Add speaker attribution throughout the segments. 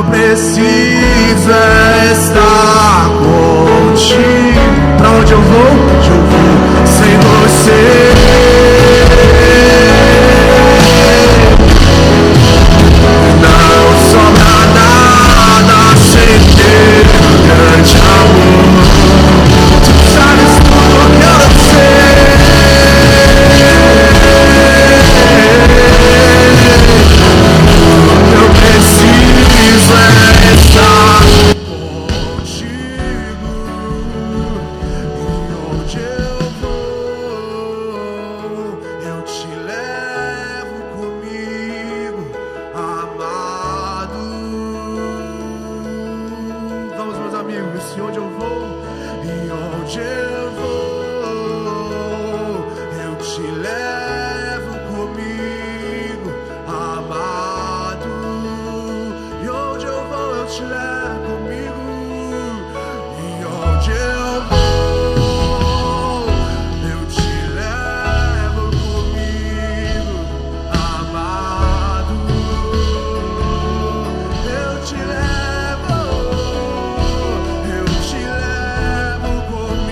Speaker 1: eu preciso é estar contigo. Pra onde eu vou sem você. Não sobra nada sem teu grande amor. Tu sabes tudo que eu não sei. Eu preciso é estar contigo. E onde eu vou, eu te levo comigo, amado. Vamos, meus amigos, e onde eu vou, e onde eu vou, eu te levo comigo, amado. E onde eu vou, eu te levo comigo. E onde eu vou, eu te levo comigo, amado. Eu te levo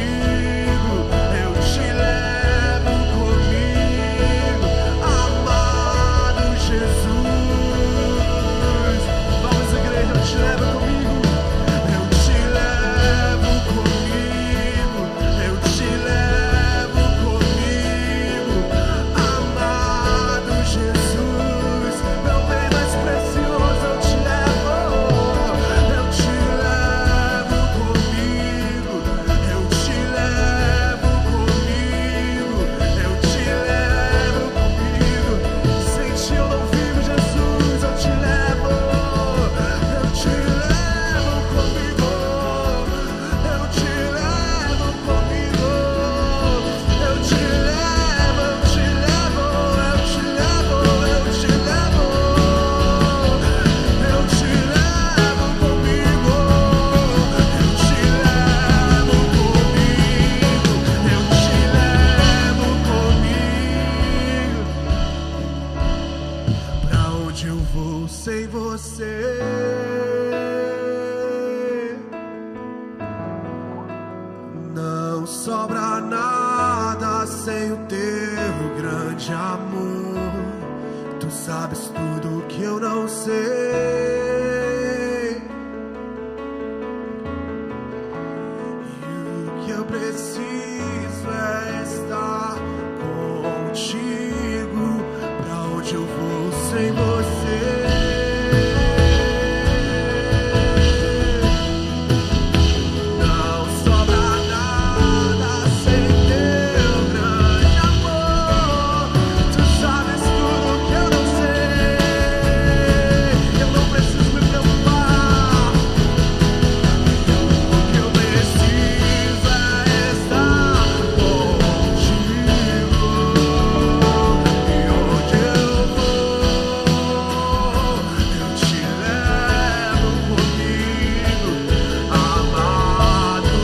Speaker 1: comigo. Eu te levo comigo, amado Jesus. Vamos, igreja, eu te levo comigo. Eu te levo comigo. Eu te levo comigo, amado Jesus. Meu bem mais precioso, eu te levo. Eu te levo comigo. Eu te levo comigo. Eu te levo comigo. Sem ti eu não vivo, Jesus. Eu te levo. Eu te levo comigo. Eu te levo comigo. Eu te levo, eu te levo, eu te levo, eu te levo. Eu te levo comigo. Eu te levo comigo. Eu te levo comigo. Pra onde eu vou sem você? Não sobra nada sem o teu grande amor. Tu sabes tudo que eu não sei. E o que eu preciso é estar contigo. Pra onde eu vou sem você? Não sobra nada sem teu grande amor. Tu sabes tudo que eu não sei. Eu não preciso me preocupar. O que eu preciso é estar contigo. E onde eu vou, eu te levo comigo, amado.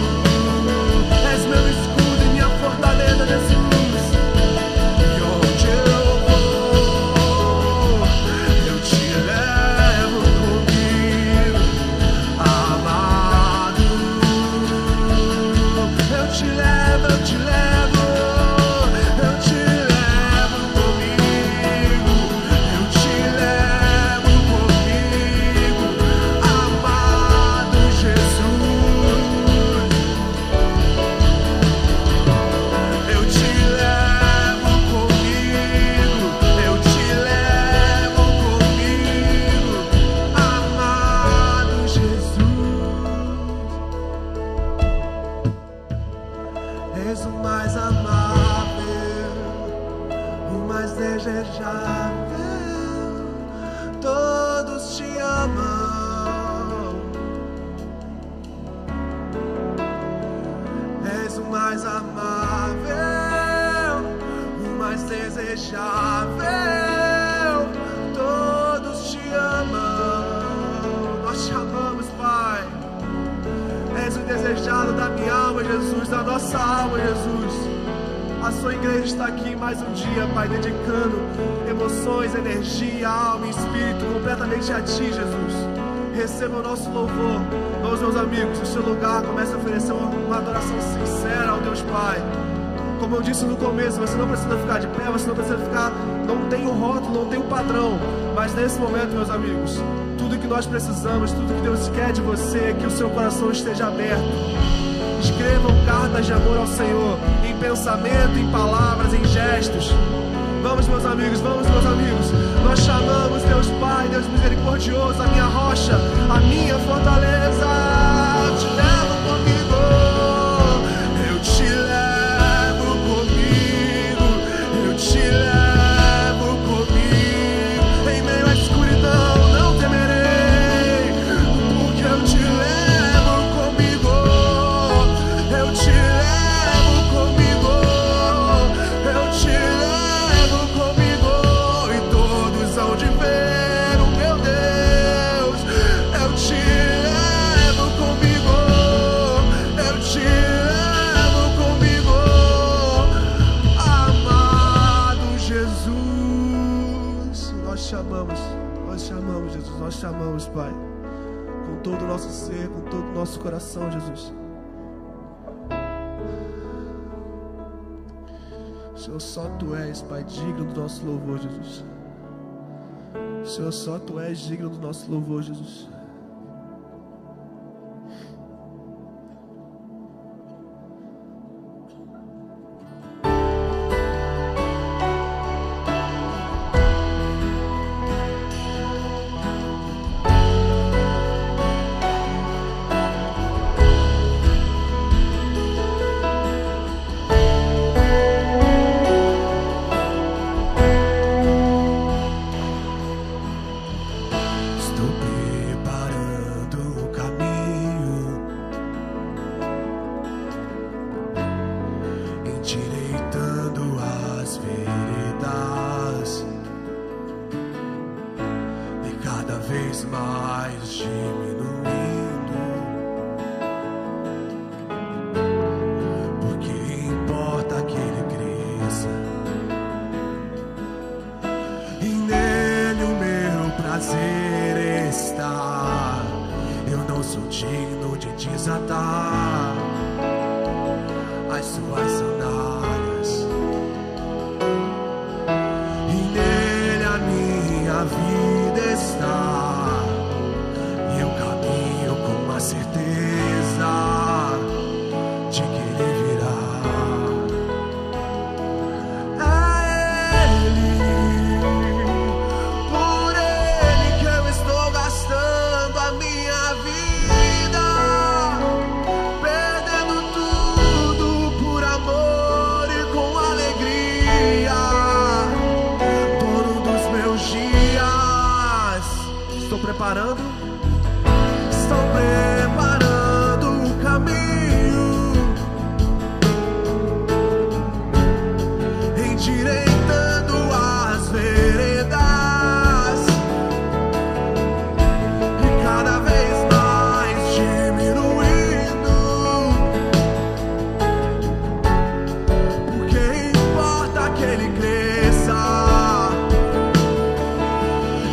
Speaker 1: És meu escudo e minha fortaleza, Jesus. E onde eu vou, eu te levo comigo, amado. Eu te levo, eu te levo, eu te levo comigo. Eu te levo comigo, amado Jesus. Eu te levo comigo. Eu te levo comigo, amado Jesus. És o mais amável, o mais desejável. Todos te amam. És o mais amável, o mais desejável. Todos te amam. Nós te amamos, Pai. És o desejado da minha alma, Jesus, da nossa alma, Jesus. A sua igreja está aqui mais um dia, Pai, dedicando emoções, energia, alma e espírito completamente a Ti, Jesus. Receba o nosso louvor. Vamos, meus amigos, no seu lugar, comece a oferecer uma adoração sincera ao Deus Pai. Como eu disse no começo, você não precisa ficar de pé, você não precisa ficar, não tem o rótulo, não tem o padrão. Mas nesse momento, meus amigos, tudo que nós precisamos, tudo que Deus quer de você é que o seu coração esteja aberto. Escrevam cartas de amor ao Senhor, em pensamento, em palavras, em gestos. Vamos, meus amigos, vamos, meus amigos. Nós chamamos Deus Pai, Deus misericordioso, a minha rocha, a minha fortaleza. Eu te levo comigo, eu te levo comigo, eu te levo comigo. Em meio à escuridão não temerei, porque eu te levo comigo, eu te levo comigo, eu te levo comigo, e todos hão de ver o meu Deus. Eu te levo comigo, eu te levo comigo, amado Jesus. Nós chamamos Jesus, nós chamamos, Pai, com todo o nosso ser, com todo o nosso coração, Jesus. Senhor, só Tu és, Pai, digno do nosso louvor, Jesus. Senhor, só Tu és digno do nosso louvor, Jesus. Estou preparando o caminho, endireitando as veredas, e cada vez mais diminuindo, porque importa que Ele cresça, e nele o meu prazer está. Eu não sou digno de desatar as suas sandálias, e nele a minha vida está, e eu caminho com a certeza de que Ele virá. É Ele, por Ele que eu estou gastando a minha vida, perdendo tudo por amor e com alegria, dono dos meus dias. Estou preparando o caminho, endireitando as veredas, e cada vez mais diminuindo, porque importa que Ele cresça,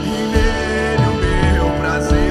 Speaker 1: e nele o meu prazer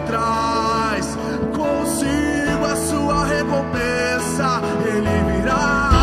Speaker 1: traz consigo a sua recompensa. Ele virá.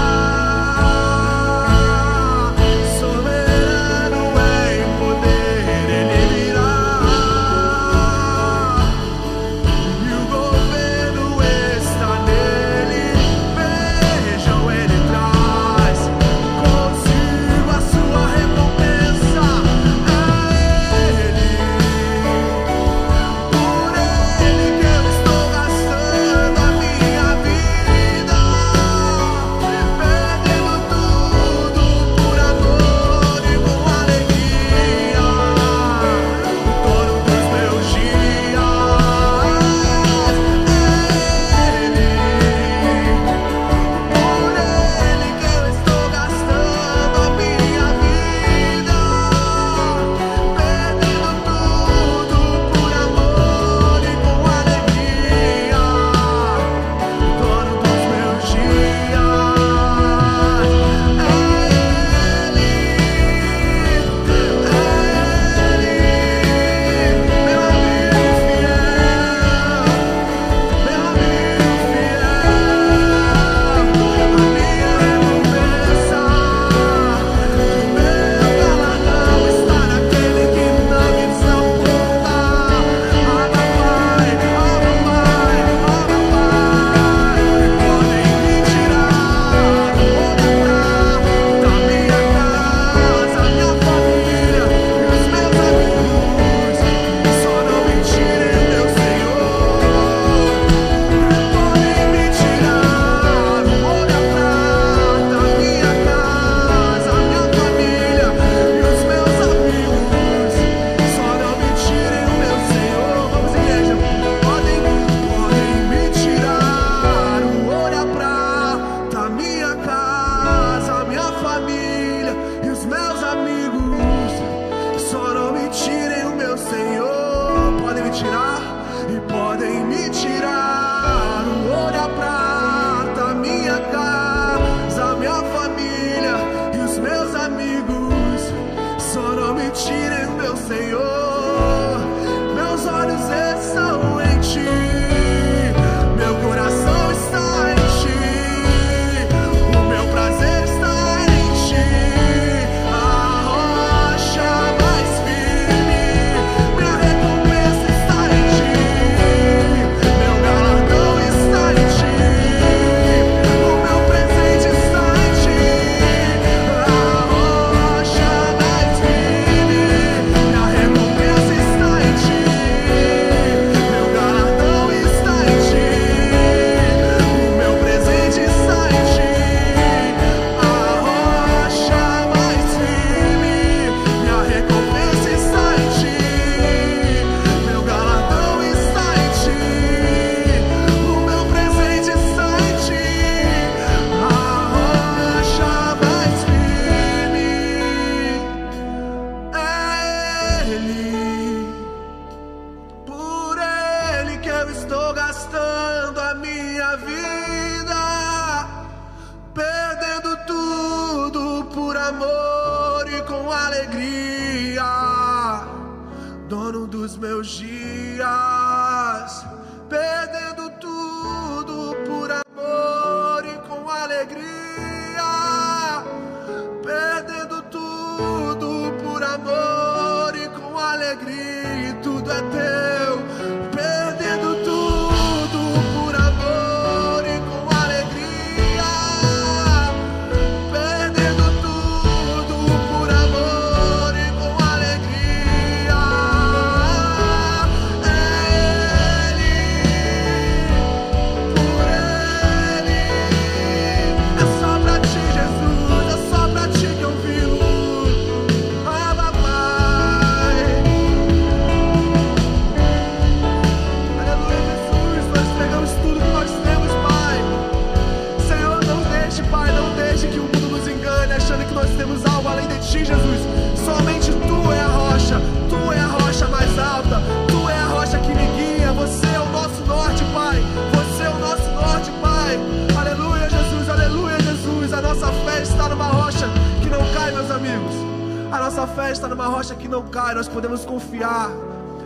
Speaker 2: A nossa fé está numa rocha que não cai. Nós podemos confiar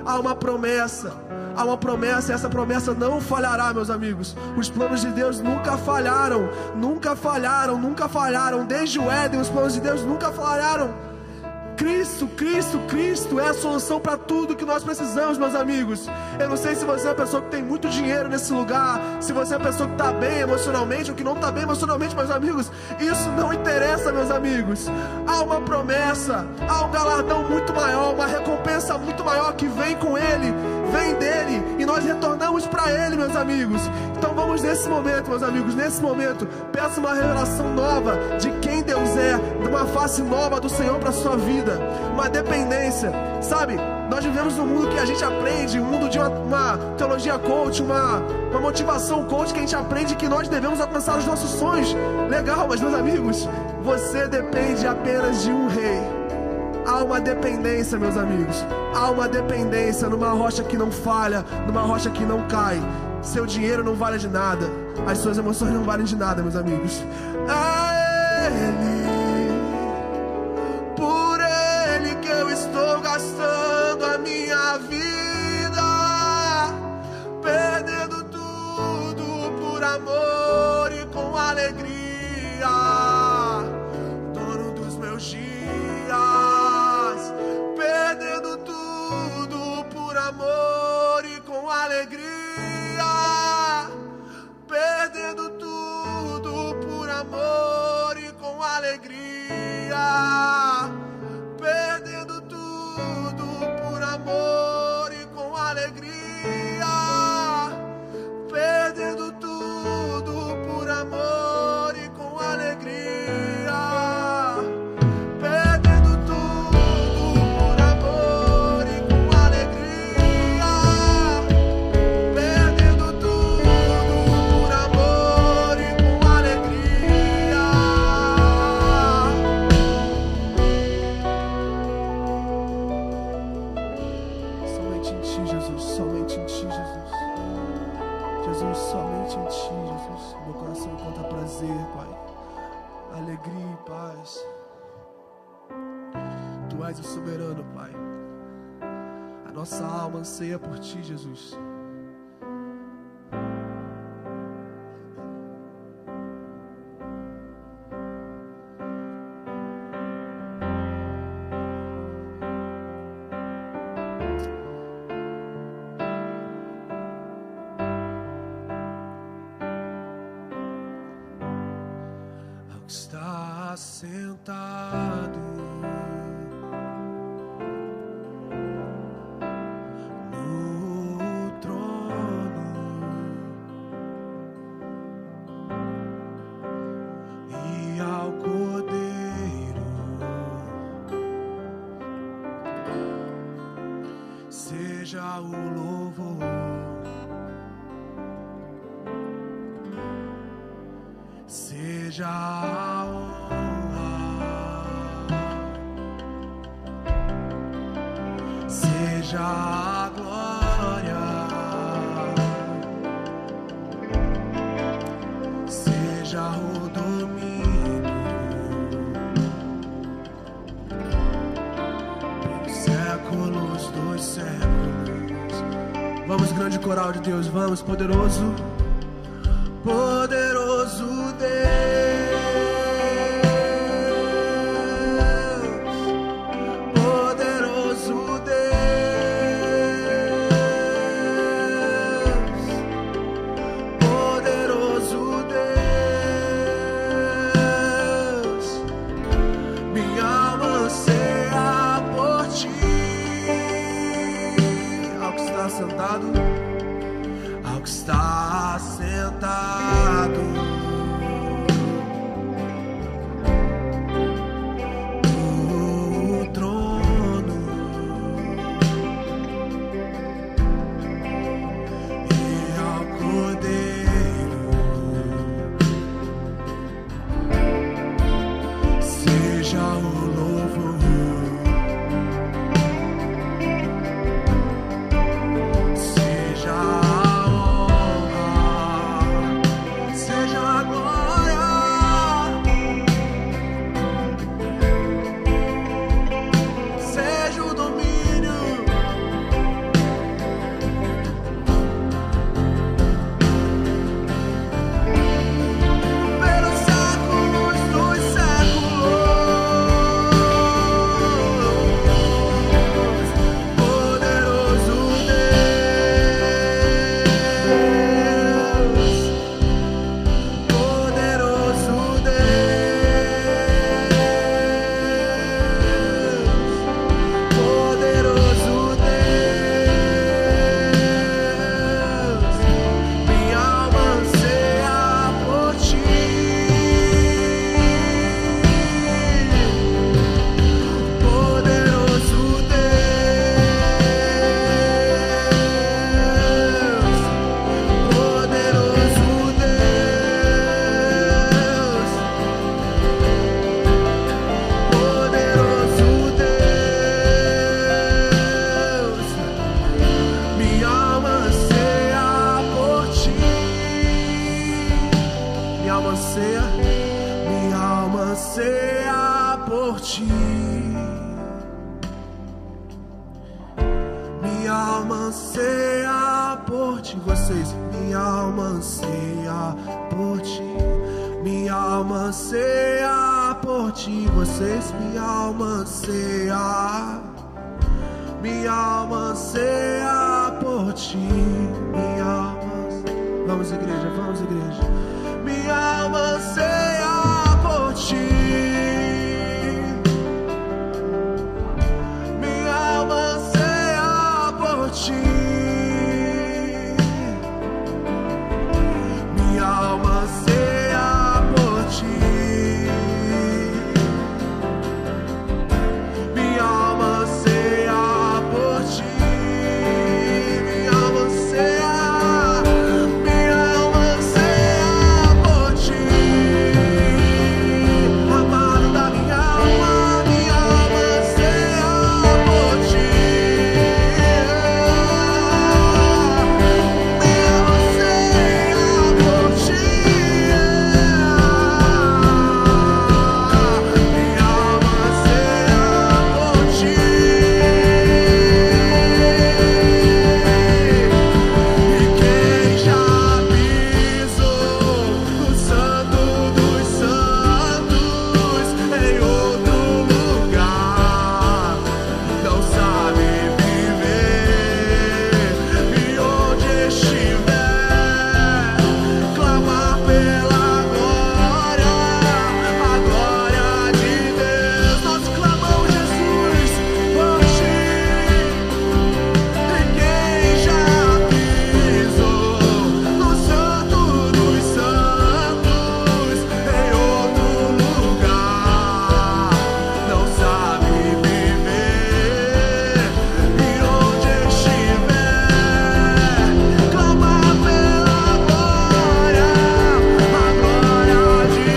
Speaker 1: Há uma promessa, e essa promessa não falhará, meus amigos. Os planos de Deus nunca falharam, desde o Éden os planos de Deus nunca falharam. Cristo é a solução para tudo que nós precisamos, meus amigos. Eu não sei se você é uma pessoa que tem muito dinheiro nesse lugar, se você é uma pessoa que está bem emocionalmente ou que não está bem emocionalmente, meus amigos, isso não interessa, meus amigos. Há uma promessa, há um galardão muito maior, uma recompensa muito maior que vem com Ele, vem dele, e nós retornamos para Ele, meus amigos. Então vamos nesse momento, meus amigos, peça uma revelação nova de quem Deus é, de uma face nova do Senhor para a sua vida, uma dependência, sabe? Nós vivemos num mundo que a gente aprende, um mundo de uma teologia coach, uma motivação coach, que a gente aprende que nós devemos alcançar os nossos sonhos. Legal, mas meus amigos, você depende apenas de um rei. Há uma dependência, meus amigos. Há uma dependência numa rocha que não falha, numa rocha que não cai. Seu dinheiro não vale de nada, as suas emoções não valem de nada, meus amigos. A Ele, por Ele que eu estou gastando a minha vida, perdendo tudo por amor e com alegria, dono dos meus dias, perdendo tudo por amor e com alegria, perdendo tudo por amor e com alegria, perdendo tudo por amor e com alegria, perdendo tudo por amor e com alegria, perdendo tudo por amor e com alegria, perdendo tudo por amor e com alegria. Somente em Ti, Jesus, somente em Ti, Jesus. Jesus, somente em Ti, Jesus. Meu coração encontra prazer, Pai, alegria e paz. Tu és o soberano, Pai. A nossa alma anseia por Ti, Jesus. Ao que está sentado no trono e ao Cordeiro seja o louvor, seja a honra, seja a glória, seja o domínio pelos séculos dos séculos. Vamos, grande coral de Deus, vamos, poderoso, poderoso Deus, poderoso Deus, poderoso Deus, minha alma anseia por Ti. Ao que está sentado, ao que está sentado no trono e ao Cordeiro seja o louvor, seja a honra, seja alma anseia por ti. Vocês, minha alma anseia por ti. Minha alma anseia por ti. Vocês, minha alma anseia. Minha alma anseia por ti. Minha alma anseia. Vamos, igreja, vamos, igreja. Minha alma anseia por ti. Minha alma anseia por ti. Minha alma anseia por ti. Minha alma anseia por ti. Minha alma anseia. Minha alma anseia por ti. Amado da minha alma, minha alma anseia por ti. Minha alma anseia por ti. Minha alma anseia por ti. E quem já pisou no Santo dos Santos em outro lugar não sabe viver. E onde estiver, clamar pela glória, a glória de Deus. Nós clamamos, Jesus, por ti. E quem já pisou no Santo dos Santos em outro lugar não sabe viver. E onde estiver, clamar pela glória, a glória de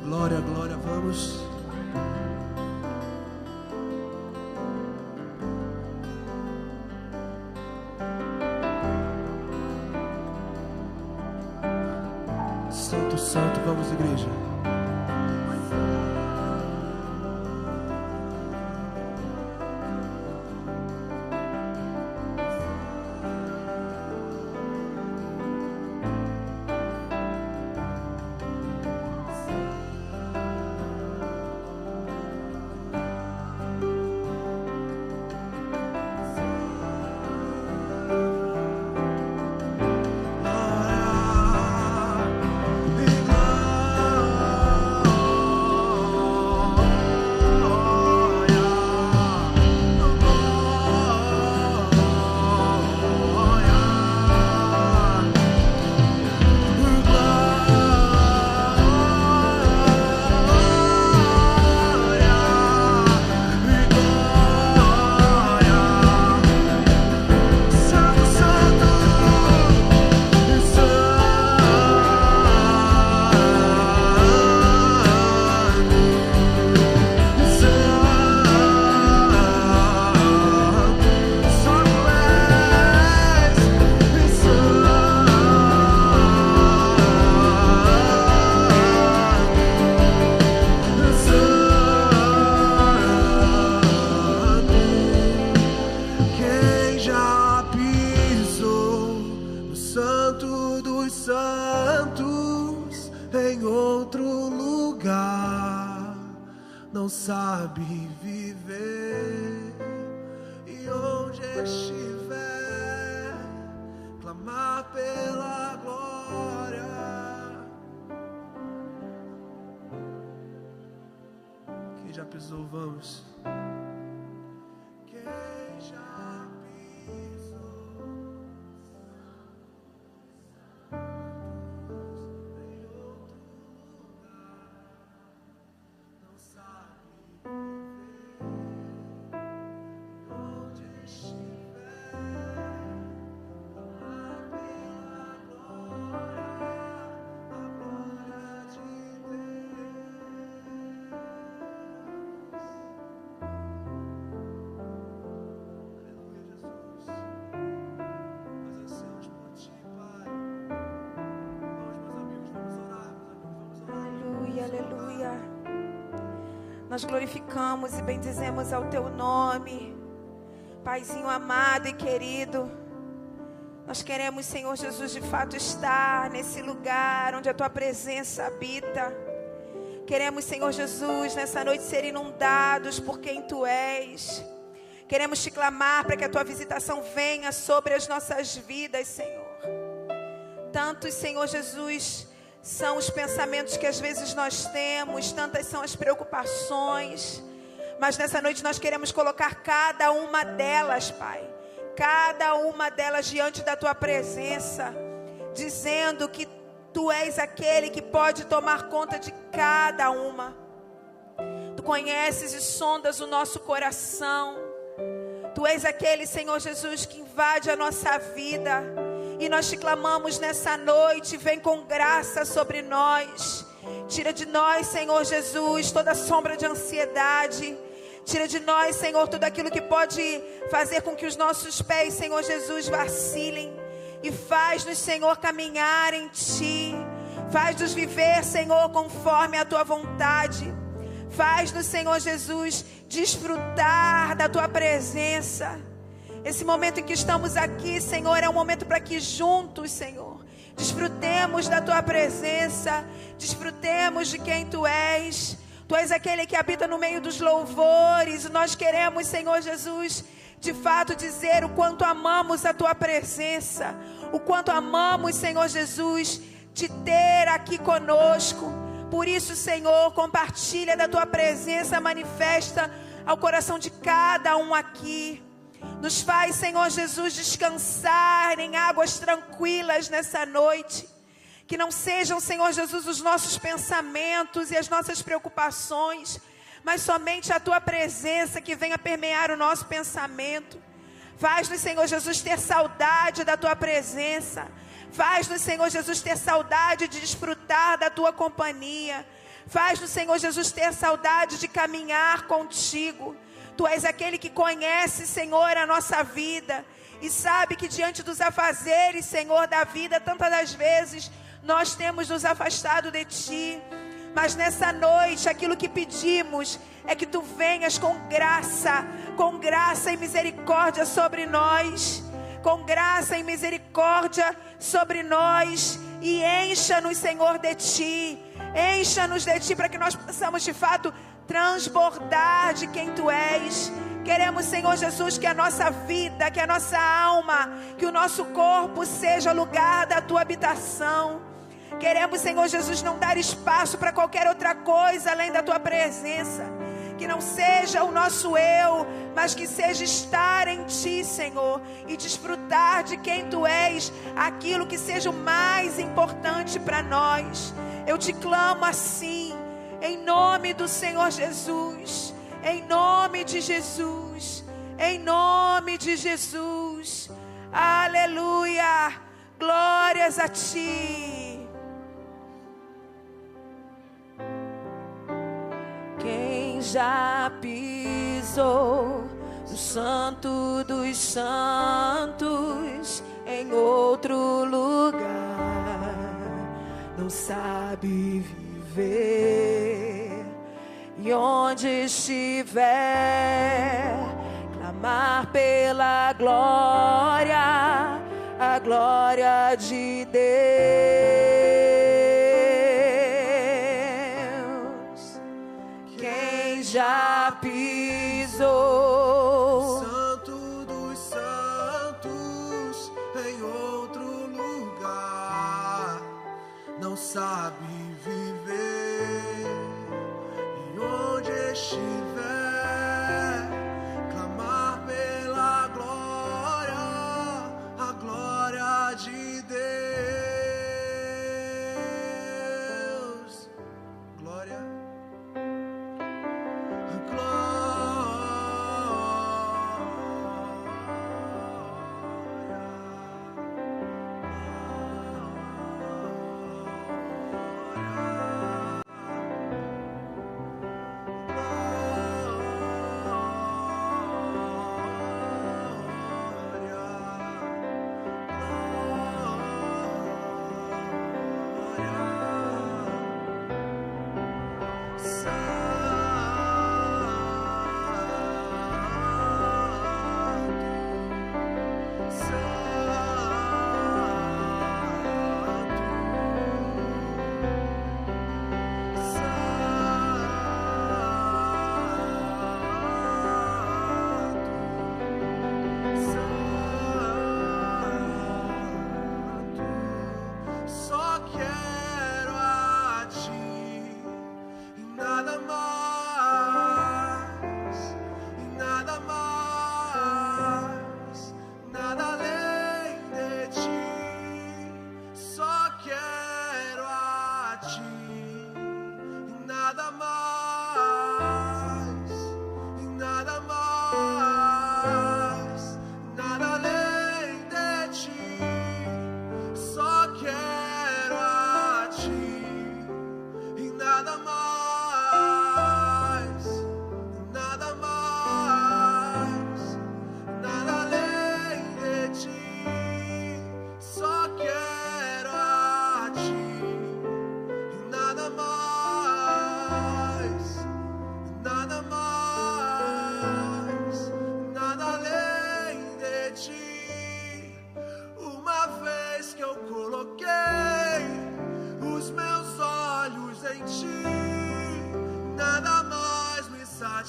Speaker 1: Glória, glória, vamos. Santo, santo, vamos, igreja. Quem já pisou no Santo dos Santos em outro lugar não sabe viver. E onde estiver, clamar pela glória. Quem já pisou, vamos. Quem já pisou em outro lugar não sabe viver. Onde estiver, clamar pela glória, a glória de Deus.
Speaker 2: Nós glorificamos e bendizemos ao Teu nome, Paizinho amado e querido. Nós queremos, Senhor Jesus, de fato estar nesse lugar onde a Tua presença habita. Queremos, Senhor Jesus, nessa noite ser inundados por quem Tu és. Queremos Te clamar para que a Tua visitação venha sobre as nossas vidas, Senhor. Tantos, Senhor Jesus, são os pensamentos que às vezes nós temos, tantas são as preocupações, mas nessa noite nós queremos colocar cada uma delas, Pai, cada uma delas diante da Tua presença, dizendo que Tu és aquele que pode tomar conta de cada uma. Tu conheces e sondas o nosso coração. Tu és aquele, Senhor Jesus, que invade a nossa vida. E nós Te clamamos nessa noite, vem com graça sobre nós. Tira de nós, Senhor Jesus, toda sombra de ansiedade. Tira de nós, Senhor, tudo aquilo que pode fazer com que os nossos pés, Senhor Jesus, vacilem. E faz-nos, Senhor, caminhar em Ti. Faz-nos viver, Senhor, conforme a Tua vontade. Faz-nos, Senhor Jesus, desfrutar da Tua presença. Esse momento em que estamos aqui, Senhor, é um momento para que juntos, Senhor, desfrutemos da Tua presença, desfrutemos de quem Tu és. Tu és aquele que habita no meio dos louvores. E nós queremos, Senhor Jesus, de fato dizer o quanto amamos a Tua presença, o quanto amamos, Senhor Jesus, Te ter aqui conosco. Por isso, Senhor, compartilha da Tua presença, manifesta ao coração de cada um aqui. Nos faz, Senhor Jesus, descansar em águas tranquilas nessa noite. Que não sejam, Senhor Jesus, os nossos pensamentos e as nossas preocupações, mas somente a Tua presença que venha permear o nosso pensamento. Faz-nos, Senhor Jesus, ter saudade da Tua presença. Faz-nos, Senhor Jesus, ter saudade de desfrutar da Tua companhia. Faz-nos, Senhor Jesus, ter saudade de caminhar contigo. Tu és aquele que conhece, Senhor, a nossa vida e sabe que diante dos afazeres, Senhor, da vida, tantas das vezes nós temos nos afastado de Ti. Mas nessa noite, aquilo que pedimos é que Tu venhas com graça e misericórdia sobre nós. Com graça e misericórdia sobre nós. E encha-nos, Senhor, de Ti. Encha-nos de Ti para que nós possamos, de fato, transbordar de quem Tu és. Queremos, Senhor Jesus, que a nossa vida, que a nossa alma, que o nosso corpo seja lugar da Tua habitação. Queremos, Senhor Jesus, não dar espaço para qualquer outra coisa além da Tua presença. Que não seja o nosso eu, mas que seja estar em Ti, Senhor, e desfrutar de quem Tu és, aquilo que seja o mais importante para nós. Eu Te clamo assim, em nome do Senhor Jesus, em nome de Jesus, em nome de Jesus. Aleluia, glórias a Ti. Quem já pisou no Santo dos Santos, em outro lugar, não sabe viver. E onde estiver, clamar pela glória, a glória de Deus. Quem já pisou
Speaker 1: Santo dos Santos em outro lugar, não sabe viver. E onde estiver, clamar pela glória, a glória de Deus. Glória, glória.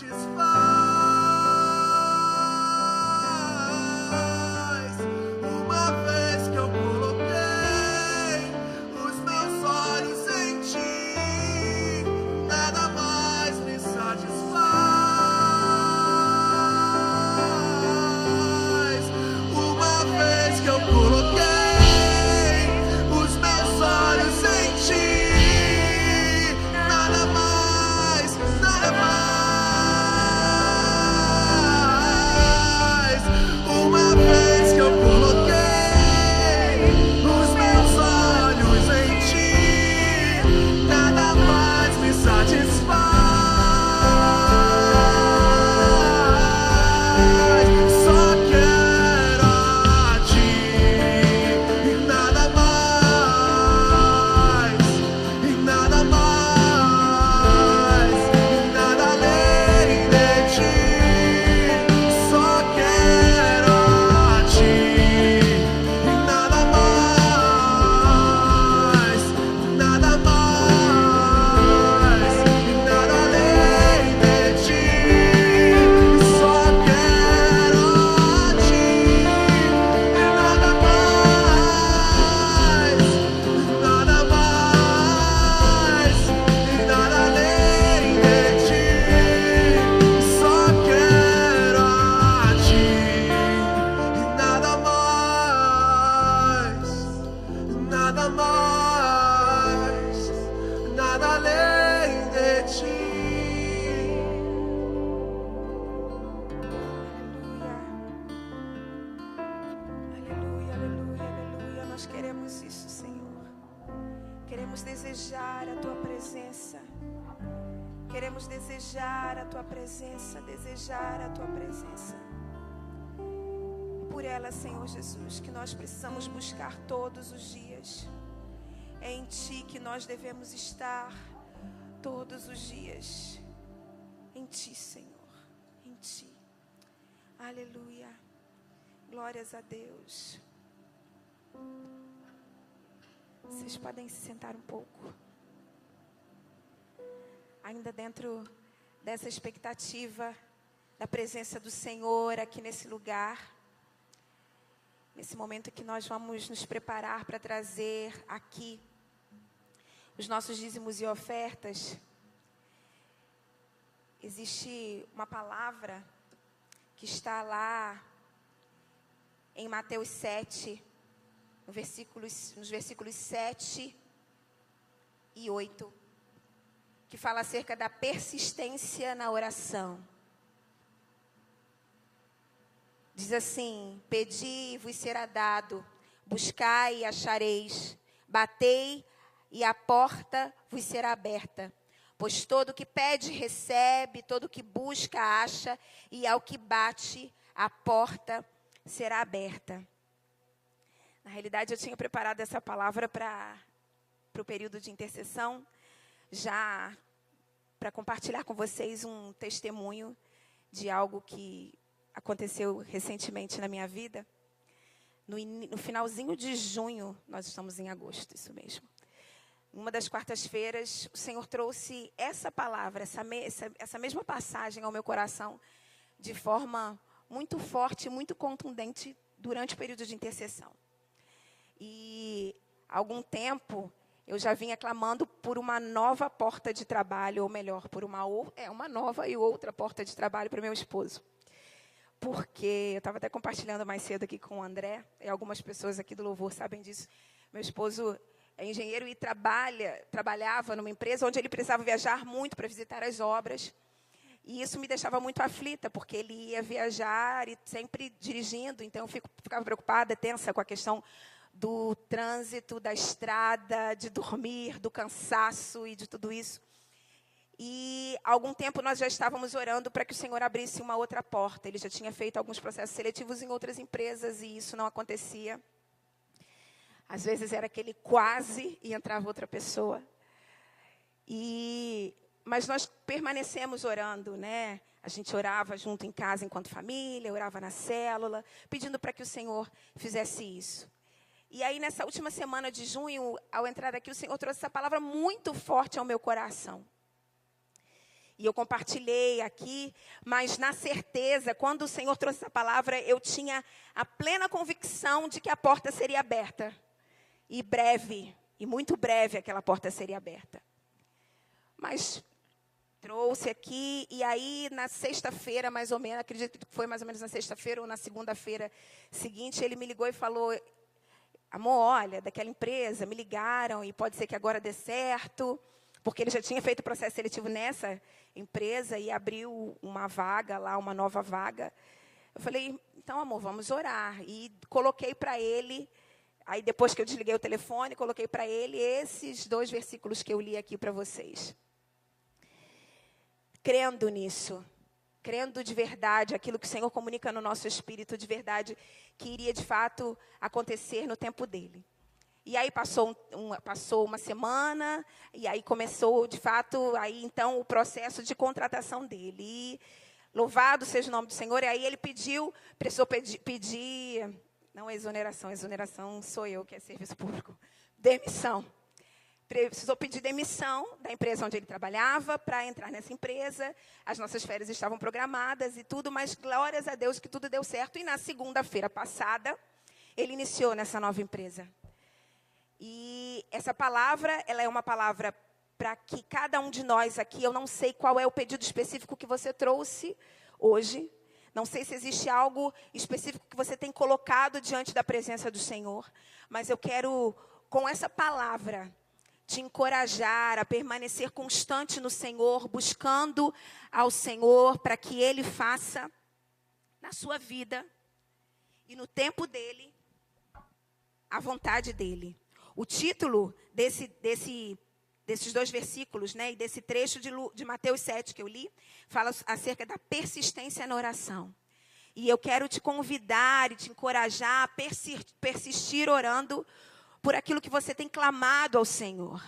Speaker 1: Uma vez que eu coloquei os meus olhos em ti, nada mais me satisfaz. Uma vez que eu coloquei os meus olhos em ti, nada mais, nada mais. Uma vez que eu coloquei os meus olhos em ti, nada mais me satisfaz. Só quero a ti e nada mais, e nada mais, e nada além de ti. Só quero a ti e nada mais, nada mais, e nada além de ti. Só quero a ti e nada mais, nada mais, e nada além de ti. Só quero a ti e nada mais, nada mais, nada além de ti.
Speaker 2: Aleluia, aleluia, aleluia. Nós queremos isso, Senhor. Queremos desejar a tua presença. Queremos desejar a tua presença, desejar a tua presença. Por ela, Senhor Jesus, que nós precisamos buscar todos os dias. É em ti que nós devemos estar todos os dias. Em ti, Senhor, em ti. Aleluia. Glórias a Deus. Vocês podem se sentar um pouco. Ainda dentro dessa expectativa da presença do Senhor aqui nesse lugar. Nesse momento que nós vamos nos preparar para trazer aqui os nossos dízimos e ofertas. Existe uma palavra que está lá em Mateus 7, nos versículos 7 e 8, que fala acerca da persistência na oração. Diz assim: pedi e vos será dado, buscai e achareis, batei e a porta vos será aberta. Pois todo o que pede recebe, todo o que busca acha, e ao que bate a porta será aberta. Na realidade, eu tinha preparado essa palavra para o período de intercessão, já para compartilhar com vocês um testemunho de algo que aconteceu recentemente na minha vida. No finalzinho de junho, nós estamos em agosto, isso mesmo. Uma das quartas-feiras, o Senhor trouxe essa palavra, essa mesma passagem ao meu coração, de forma muito forte, muito contundente, durante o período de intercessão. E há algum tempo, eu já vinha clamando por uma nova porta de trabalho, ou melhor, por uma nova e outra porta de trabalho para o meu esposo. Porque eu estava até compartilhando mais cedo aqui com o André, e algumas pessoas aqui do Louvor sabem disso. Meu esposo é engenheiro e trabalhava numa empresa onde ele precisava viajar muito para visitar as obras. E isso me deixava muito aflita, porque ele ia viajar e sempre dirigindo. Então, eu ficava preocupada, tensa com a questão do trânsito, da estrada, de dormir, do cansaço e de tudo isso. E há algum tempo nós já estávamos orando para que o Senhor abrisse uma outra porta. Ele já tinha feito alguns processos seletivos em outras empresas e isso não acontecia. Às vezes era aquele quase e entrava outra pessoa. Mas nós permanecemos orando, né? A gente orava junto em casa enquanto família, orava na célula, pedindo para que o Senhor fizesse isso. E aí, nessa última semana de junho, ao entrar aqui, o Senhor trouxe essa palavra muito forte ao meu coração. E eu compartilhei aqui, mas na certeza, quando o Senhor trouxe essa palavra, eu tinha a plena convicção de que a porta seria aberta. E breve, e muito breve, aquela porta seria aberta. Mas trouxe aqui, e aí na sexta-feira, mais ou menos, acredito que foi mais ou menos na sexta-feira ou na segunda-feira seguinte, ele me ligou e falou: amor, olha, daquela empresa, me ligaram e pode ser que agora dê certo, porque ele já tinha feito o processo seletivo nessa empresa e abriu uma vaga lá, uma nova vaga. Eu falei, então, amor, vamos orar. E coloquei para ele, aí depois que eu desliguei o telefone, coloquei para ele esses 2 versículos que eu li aqui para vocês. Crendo nisso, crendo de verdade, aquilo que o Senhor comunica no nosso espírito de verdade, que iria de fato acontecer no tempo dele. E aí passou uma semana, e aí começou de fato, aí então o processo de contratação dele. E louvado seja o nome do Senhor. E aí ele precisou pedir, não exoneração sou eu, que é serviço público, demissão. Precisou pedir demissão da empresa onde ele trabalhava para entrar nessa empresa. As nossas férias estavam programadas e tudo, mas glórias a Deus que tudo deu certo. E na segunda-feira passada, ele iniciou nessa nova empresa. E essa palavra, ela é uma palavra para que cada um de nós aqui, eu não sei qual é o pedido específico que você trouxe hoje. Não sei se existe algo específico que você tem colocado diante da presença do Senhor. Mas eu quero, com essa palavra, te encorajar a permanecer constante no Senhor, buscando ao Senhor para que Ele faça na sua vida e no tempo dEle, a vontade dEle. O título desses 2 versículos, né, e desse trecho de Mateus 7 que eu li, fala acerca da persistência na oração. E eu quero te convidar e te encorajar a persistir orando por aquilo que você tem clamado ao Senhor.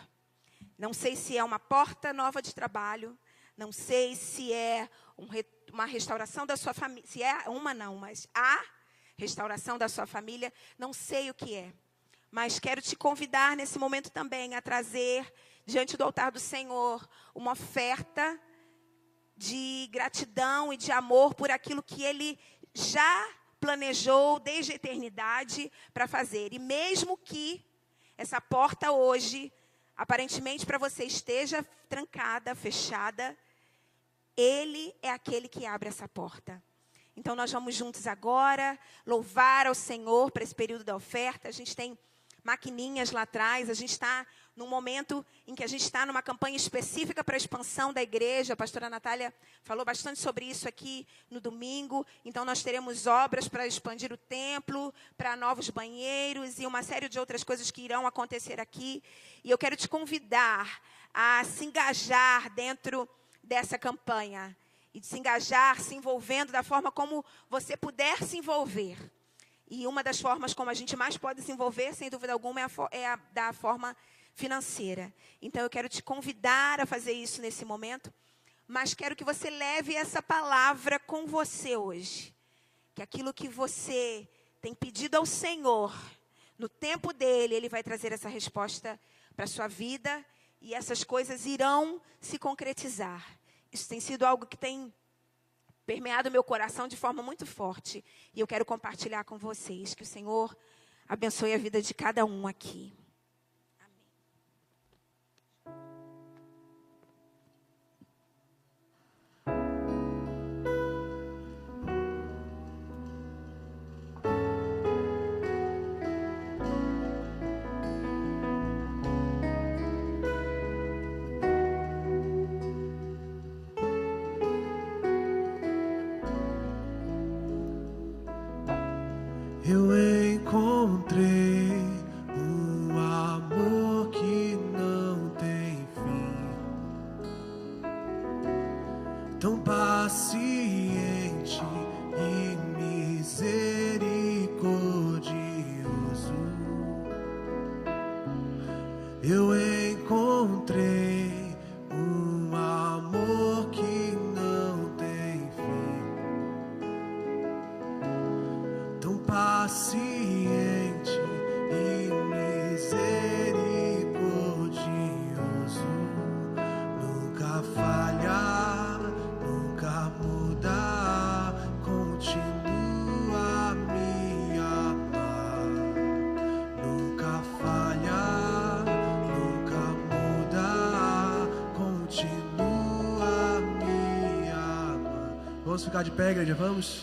Speaker 2: Não sei se é uma porta nova de trabalho, não sei se é uma restauração da sua família, se é uma não, mas a restauração da sua família, não sei o que é. Mas quero te convidar nesse momento também a trazer diante do altar do Senhor uma oferta de gratidão e de amor por aquilo que Ele já planejou desde a eternidade para fazer. E mesmo que essa porta hoje, aparentemente para você esteja trancada, fechada, Ele é aquele que abre essa porta. Então nós vamos juntos agora louvar ao Senhor para esse período da oferta. A gente tem maquininhas lá atrás, a gente está num momento em que a gente está numa campanha específica para a expansão da igreja. A pastora Natália falou bastante sobre isso aqui no domingo. Então, nós teremos obras para expandir o templo, para novos banheiros e uma série de outras coisas que irão acontecer aqui. E eu quero te convidar a se engajar dentro dessa campanha. E de se engajar, se envolvendo da forma como você puder se envolver. E uma das formas como a gente mais pode se envolver, sem dúvida alguma, é da forma financeira. Então, eu quero te convidar a fazer isso nesse momento, mas quero que você leve essa palavra com você hoje. Que aquilo que você tem pedido ao Senhor, no tempo dEle, Ele vai trazer essa resposta para a sua vida e essas coisas irão se concretizar. Isso tem sido algo que tem permeado meu coração de forma muito forte. E eu quero compartilhar com vocês. Que o Senhor abençoe a vida de cada um aqui.
Speaker 1: Eu encontrei um amor que não tem fim, tão paciente e misericordioso. Eu encontrei um amor que não tem fim, tão paciente e misericordioso, nunca falha. Vamos ficar de pé, igreja, vamos?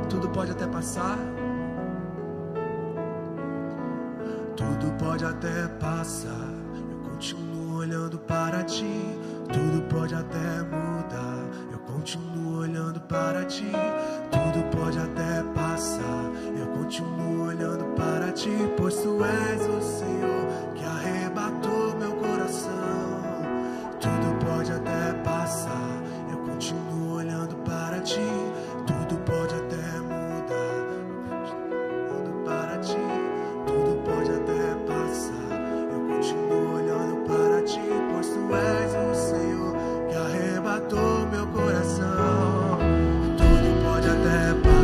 Speaker 1: Tudo pode até passar, tudo pode até passar, eu continuo olhando para ti. Tudo pode até mudar, eu continuo olhando para ti. Tudo pode até passar, eu continuo olhando para ti. Pois tu és o Senhor que arrebatou meu coração. Tudo pode até passar, eu continuo olhando para ti. Tudo pode até mudar, eu continuo olhando para ti. Tudo pode até passar, eu continuo olhando para ti. Pois tu és o Senhor que arrebatou meu coração. Tudo pode até passar.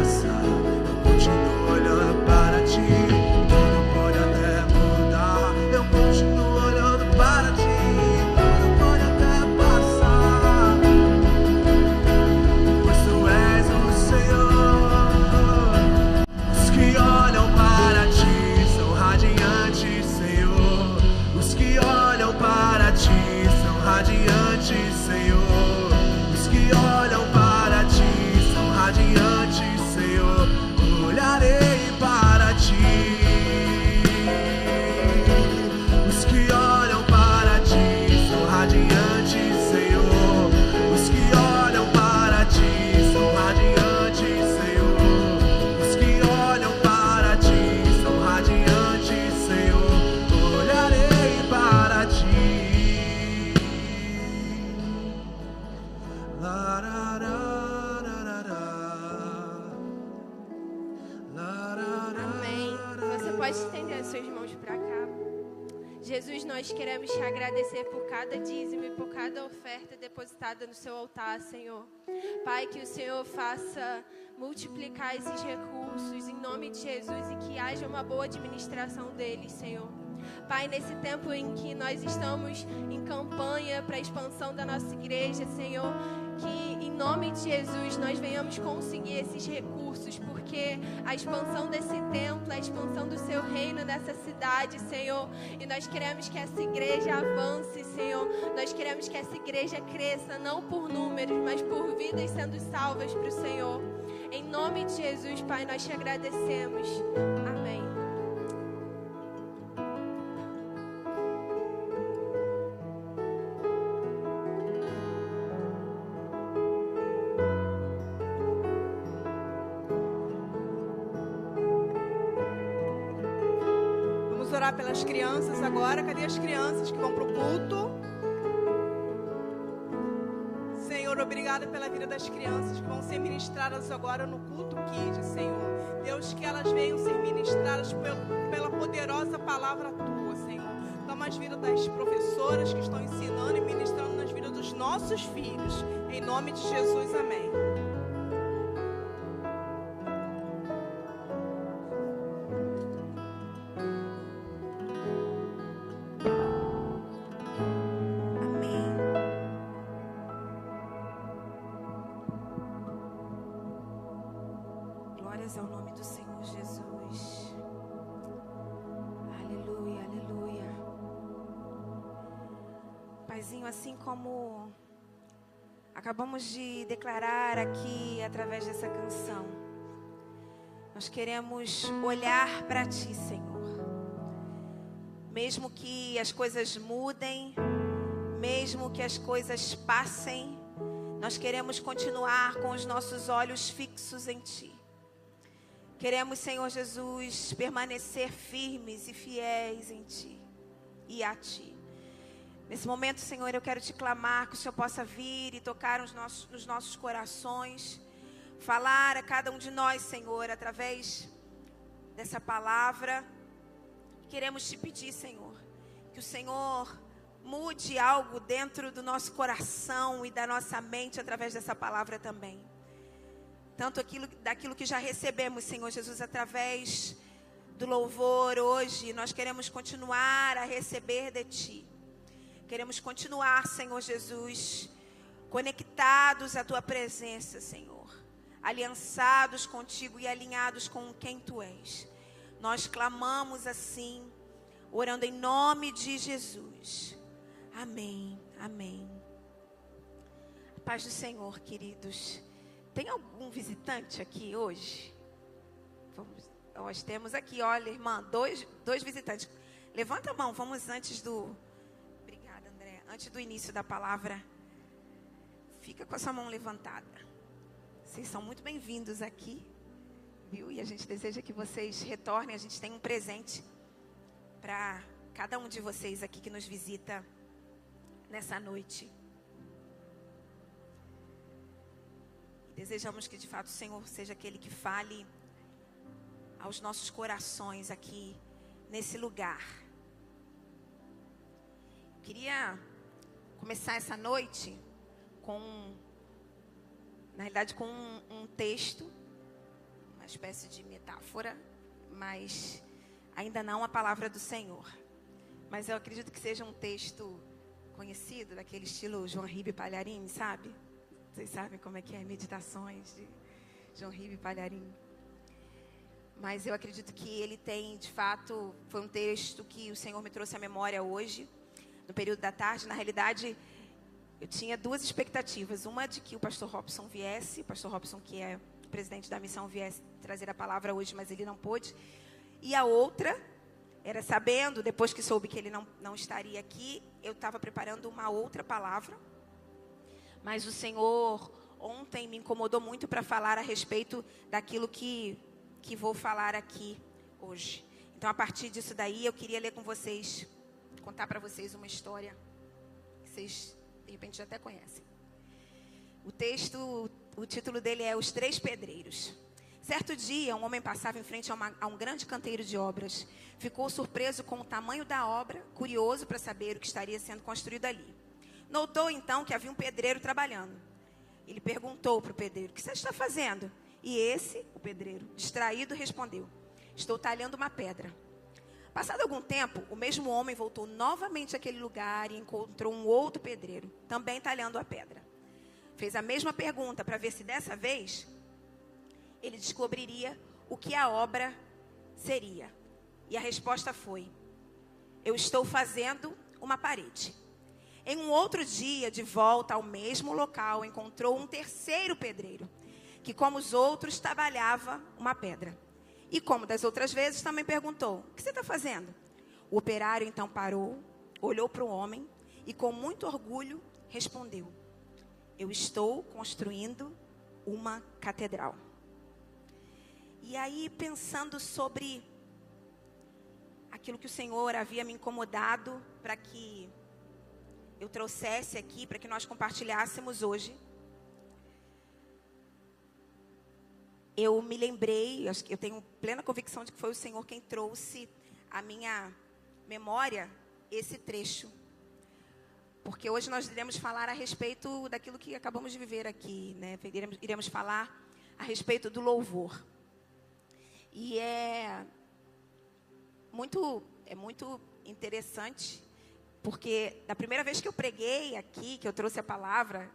Speaker 3: Pode estender as suas mãos para cá. Jesus, nós queremos te agradecer por cada dízimo e por cada oferta depositada no seu altar, Senhor. Pai, que o Senhor faça multiplicar esses recursos em nome de Jesus e que haja uma boa administração deles, Senhor. Pai, nesse tempo em que nós estamos em campanha para a expansão da nossa igreja, Senhor, que em nome de Jesus nós venhamos conseguir esses recursos, porque a expansão desse templo, a expansão do seu reino nessa cidade, Senhor, e nós queremos que essa igreja avance, Senhor, nós queremos que essa igreja cresça, não por números, mas por vidas sendo salvas para o Senhor. Em nome de Jesus, Pai, nós te agradecemos. Amém.
Speaker 4: Orar pelas crianças agora. Cadê as crianças que vão para o culto? Senhor, obrigada pela vida das crianças que vão ser ministradas agora no culto Kids, Senhor. Deus, que elas venham ser ministradas pela poderosa palavra Tua, Senhor. Toma as vidas das professoras que estão ensinando e ministrando nas vidas dos nossos filhos. Em nome de Jesus, amém.
Speaker 2: Glórias ao nome do Senhor Jesus. Aleluia, aleluia. Paizinho, assim como acabamos de declarar aqui através dessa canção, nós queremos olhar para Ti, Senhor. Mesmo que as coisas mudem, mesmo que as coisas passem, nós queremos continuar com os nossos olhos fixos em Ti. Queremos, Senhor Jesus, permanecer firmes e fiéis em Ti e a Ti. Nesse momento, Senhor, eu quero Te clamar que o Senhor possa vir e tocar nos nossos corações, falar a cada um de nós, Senhor, através dessa palavra. Queremos Te pedir, Senhor, que o Senhor mude algo dentro do nosso coração e da nossa mente através dessa palavra também. Tanto daquilo que já recebemos, Senhor Jesus, através do louvor hoje, nós queremos continuar a receber de Ti. Queremos continuar, Senhor Jesus, conectados à Tua presença, Senhor, aliançados contigo e alinhados com quem Tu és. Nós clamamos assim, orando em nome de Jesus. Amém, amém. A paz do Senhor, queridos. Tem algum visitante aqui hoje? Nós temos aqui, olha, irmã, dois visitantes. Levanta a mão, vamos antes do... Obrigada, André. Antes do início da palavra, fica com a sua mão levantada. Vocês são muito bem-vindos aqui, viu? E a gente deseja que vocês retornem. A gente tem um presente para cada um de vocês aqui que nos visita nessa noite. Desejamos que de fato o Senhor seja aquele que fale aos nossos corações aqui nesse lugar. Eu queria começar essa noite na realidade com um texto, uma espécie de metáfora, mas ainda não a palavra do Senhor. Mas eu acredito que seja um texto conhecido, daquele estilo João Ribe Palharim, sabe? Vocês sabem como é que é, meditações de João Ribe Palharim. Mas eu acredito que ele tem, de fato, foi um texto que o Senhor me trouxe à memória hoje, no período da tarde. Na realidade, eu tinha duas expectativas. Uma de que o pastor Robson viesse, o pastor Robson, que é o presidente da missão, viesse trazer a palavra hoje, mas ele não pôde. E a outra era sabendo, depois que soube que ele não estaria aqui, eu estava preparando uma outra palavra. Mas o Senhor ontem me incomodou muito para falar a respeito daquilo que vou falar aqui hoje. Então, a partir disso daí, eu queria ler com vocês, contar para vocês uma história que vocês, de repente, já até conhecem. O texto, o título dele é Os Três Pedreiros. Certo dia, um homem passava em frente a um grande canteiro de obras. Ficou surpreso com o tamanho da obra, curioso para saber o que estaria sendo construído ali. Notou então que havia um pedreiro trabalhando. Ele perguntou para o pedreiro: o que você está fazendo? E esse, o pedreiro, distraído, respondeu: estou talhando uma pedra. Passado algum tempo, o mesmo homem voltou novamente àquele lugar e encontrou um outro pedreiro, também talhando a pedra. Fez a mesma pergunta para ver se dessa vez ele descobriria o que a obra seria. E a resposta foi: eu estou fazendo uma parede. Em um outro dia, de volta ao mesmo local, encontrou um terceiro pedreiro, que como os outros trabalhava uma pedra. E como das outras vezes, também perguntou: o que você está fazendo? O operário então parou, olhou para o homem e com muito orgulho respondeu: eu estou construindo uma catedral. E aí, pensando sobre aquilo que o Senhor havia me incomodado para que eu trouxesse aqui, para que nós compartilhássemos hoje, eu me lembrei, eu tenho plena convicção de que foi o Senhor quem trouxe à minha memória esse trecho. Porque hoje nós iremos falar a respeito daquilo que acabamos de viver aqui, né? Iremos falar a respeito do louvor. E é muito interessante, porque da primeira vez que eu preguei aqui, que eu trouxe a palavra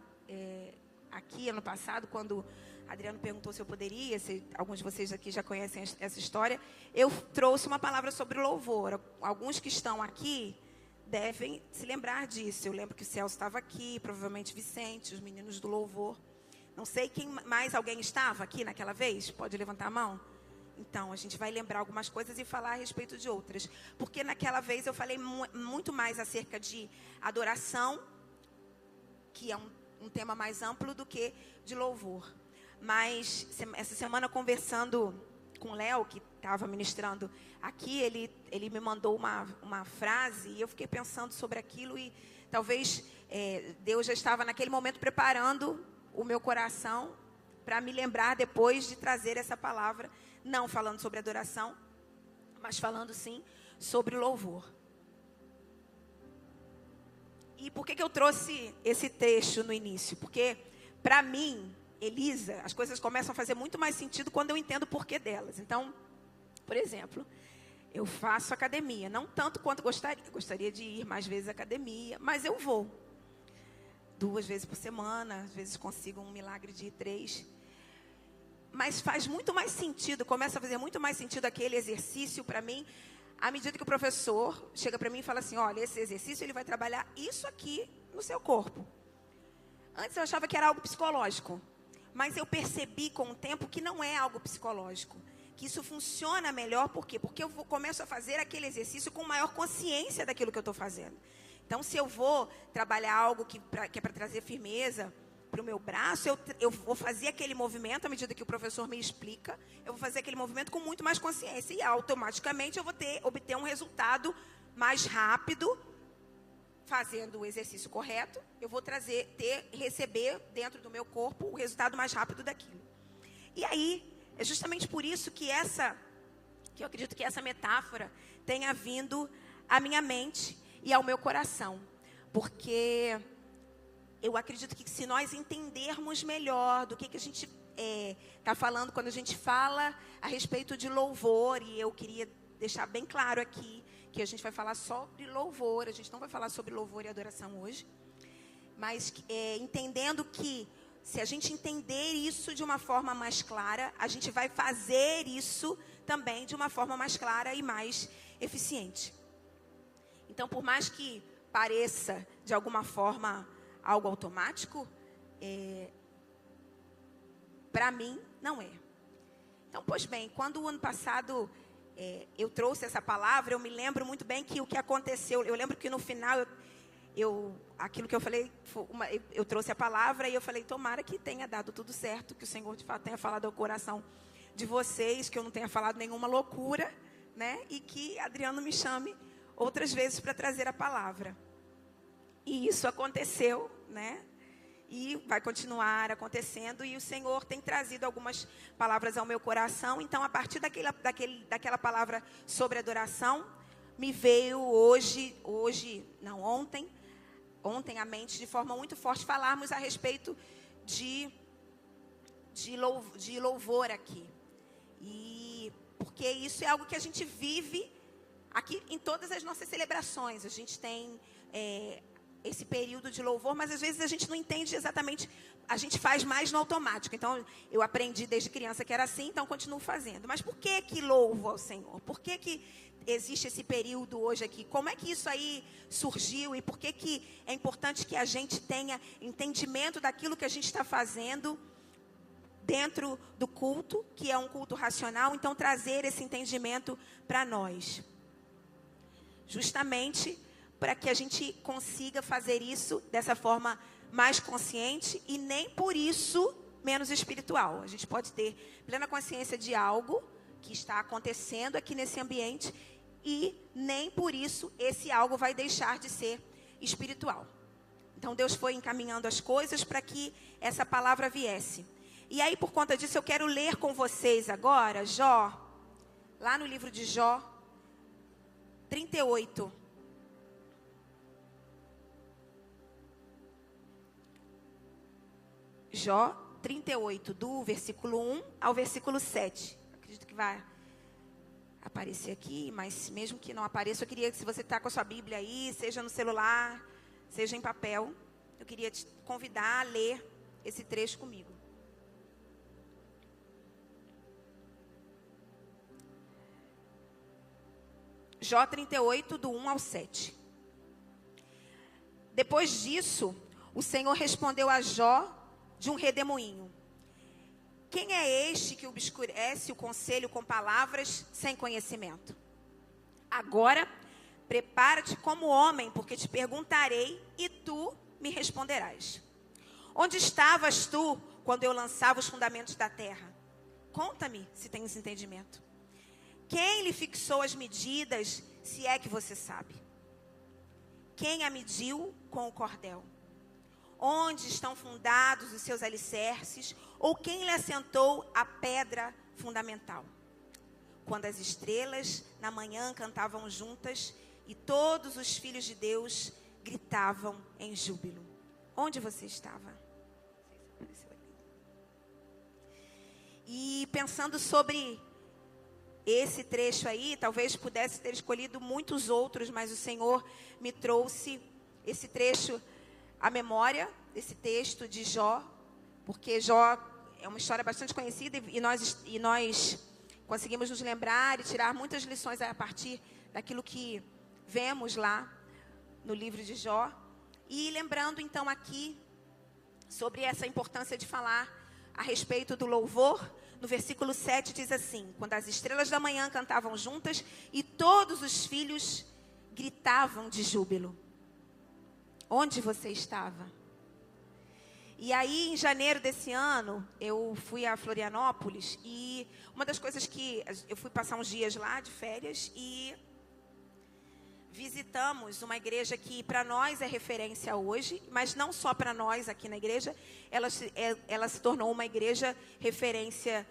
Speaker 2: aqui ano passado, quando Adriano perguntou se eu poderia, se alguns de vocês aqui já conhecem essa história, eu trouxe uma palavra sobre louvor. Alguns que estão aqui devem se lembrar disso. Eu lembro que o Celso estava aqui, provavelmente Vicente, os meninos do louvor. Não sei quem mais, alguém estava aqui naquela vez? Pode levantar a mão? Então, a gente vai lembrar algumas coisas e falar a respeito de outras. Porque naquela vez eu falei muito mais acerca de adoração, que é um tema mais amplo do que de louvor. Mas essa semana, conversando com o Léo, que estava ministrando aqui, ele me mandou uma frase e eu fiquei pensando sobre aquilo e talvez Deus já estava naquele momento preparando o meu coração para me lembrar depois de trazer essa palavra, não falando sobre adoração, mas falando sim sobre louvor. E por que eu trouxe esse trecho no início? Porque para mim, Elisa, as coisas começam a fazer muito mais sentido quando eu entendo o porquê delas. Então, por exemplo, eu faço academia, não tanto quanto gostaria de ir mais vezes à academia, mas eu vou 2 vezes por semana, às vezes consigo um milagre de ir 3. Mas faz muito mais sentido, começa a fazer muito mais sentido aquele exercício para mim, à medida que o professor chega para mim e fala assim: olha, esse exercício ele vai trabalhar isso aqui no seu corpo. Antes eu achava que era algo psicológico, mas eu percebi com o tempo que não é algo psicológico, que isso funciona melhor. Por quê? Porque eu começo a fazer aquele exercício com maior consciência daquilo que eu estou fazendo. Então, se eu vou trabalhar algo que é para trazer firmeza para o meu braço, eu vou fazer aquele movimento, à medida que o professor me explica, eu vou fazer aquele movimento com muito mais consciência. E automaticamente eu vou obter um resultado mais rápido, fazendo o exercício correto. Eu vou receber dentro do meu corpo o resultado mais rápido daquilo. E aí, é justamente por isso que eu acredito que essa metáfora tenha vindo à minha mente e ao meu coração. Porque eu acredito que se nós entendermos melhor do que a gente está falando quando a gente fala a respeito de louvor, e eu queria deixar bem claro aqui que a gente vai falar sobre louvor, a gente não vai falar sobre louvor e adoração hoje, mas entendendo que se a gente entender isso de uma forma mais clara, a gente vai fazer isso também de uma forma mais clara e mais eficiente. Então, por mais que pareça de alguma forma algo automático, para mim não é. Então, pois bem, quando o ano passado eu trouxe essa palavra, eu me lembro muito bem que o que aconteceu, eu lembro que no final, aquilo que eu falei, eu trouxe a palavra e eu falei: tomara que tenha dado tudo certo, que o Senhor de fato tenha falado ao coração de vocês, que eu não tenha falado nenhuma loucura, né? E que Adriano me chame outras vezes para trazer a palavra. E isso aconteceu, né? E vai continuar acontecendo, e o Senhor tem trazido algumas palavras ao meu coração. Então, a partir daquela palavra sobre adoração, me veio ontem à mente, de forma muito forte, falarmos a respeito de louvor aqui. E porque isso é algo que a gente vive aqui em todas as nossas celebrações. A gente tem esse período de louvor, mas às vezes a gente não entende exatamente, a gente faz mais no automático. Então, eu aprendi desde criança que era assim, então continuo fazendo. Mas por que louvo ao Senhor? Por que existe esse período hoje aqui? Como é que isso aí surgiu? E por que é importante que a gente tenha entendimento daquilo que a gente está fazendo dentro do culto, que é um culto racional? Então, trazer esse entendimento para nós. Justamente para que a gente consiga fazer isso dessa forma mais consciente e nem por isso menos espiritual. A gente pode ter plena consciência de algo que está acontecendo aqui nesse ambiente e nem por isso esse algo vai deixar de ser espiritual. Então Deus foi encaminhando as coisas para que essa palavra viesse. E aí, por conta disso, eu quero ler com vocês agora Jó, lá no livro de Jó 38. Jó 38, do versículo 1 ao versículo 7. Acredito que vai aparecer aqui, mas mesmo que não apareça, eu queria que, se você está com a sua Bíblia aí, seja no celular, seja em papel, eu queria te convidar a ler esse trecho comigo. Jó 38, do 1 ao 7. Depois disso, o Senhor respondeu a Jó de um redemoinho: quem é este que obscurece o conselho com palavras sem conhecimento? Agora, prepara-te como homem, porque te perguntarei e tu me responderás. Onde estavas tu quando eu lançava os fundamentos da terra? Conta-me, se tens entendimento. Quem lhe fixou as medidas, se é que você sabe? Quem a mediu com o cordel? Onde estão fundados os seus alicerces? Ou quem lhe assentou a pedra fundamental? Quando as estrelas na manhã cantavam juntas e todos os filhos de Deus gritavam em júbilo. Onde você estava? E pensando sobre esse trecho aí, talvez pudesse ter escolhido muitos outros, mas o Senhor me trouxe esse trecho à memória, esse texto de Jó, porque Jó é uma história bastante conhecida e nós conseguimos nos lembrar e tirar muitas lições a partir daquilo que vemos lá no livro de Jó. E lembrando então aqui sobre essa importância de falar a respeito do louvor, no versículo 7 diz assim: quando as estrelas da manhã cantavam juntas e todos os filhos gritavam de júbilo. Onde você estava? E aí, em janeiro desse ano, eu fui a Florianópolis e uma das coisas que eu fui passar uns dias lá de férias e visitamos uma igreja que para nós é referência hoje, mas não só para nós aqui na igreja, ela se tornou uma igreja referência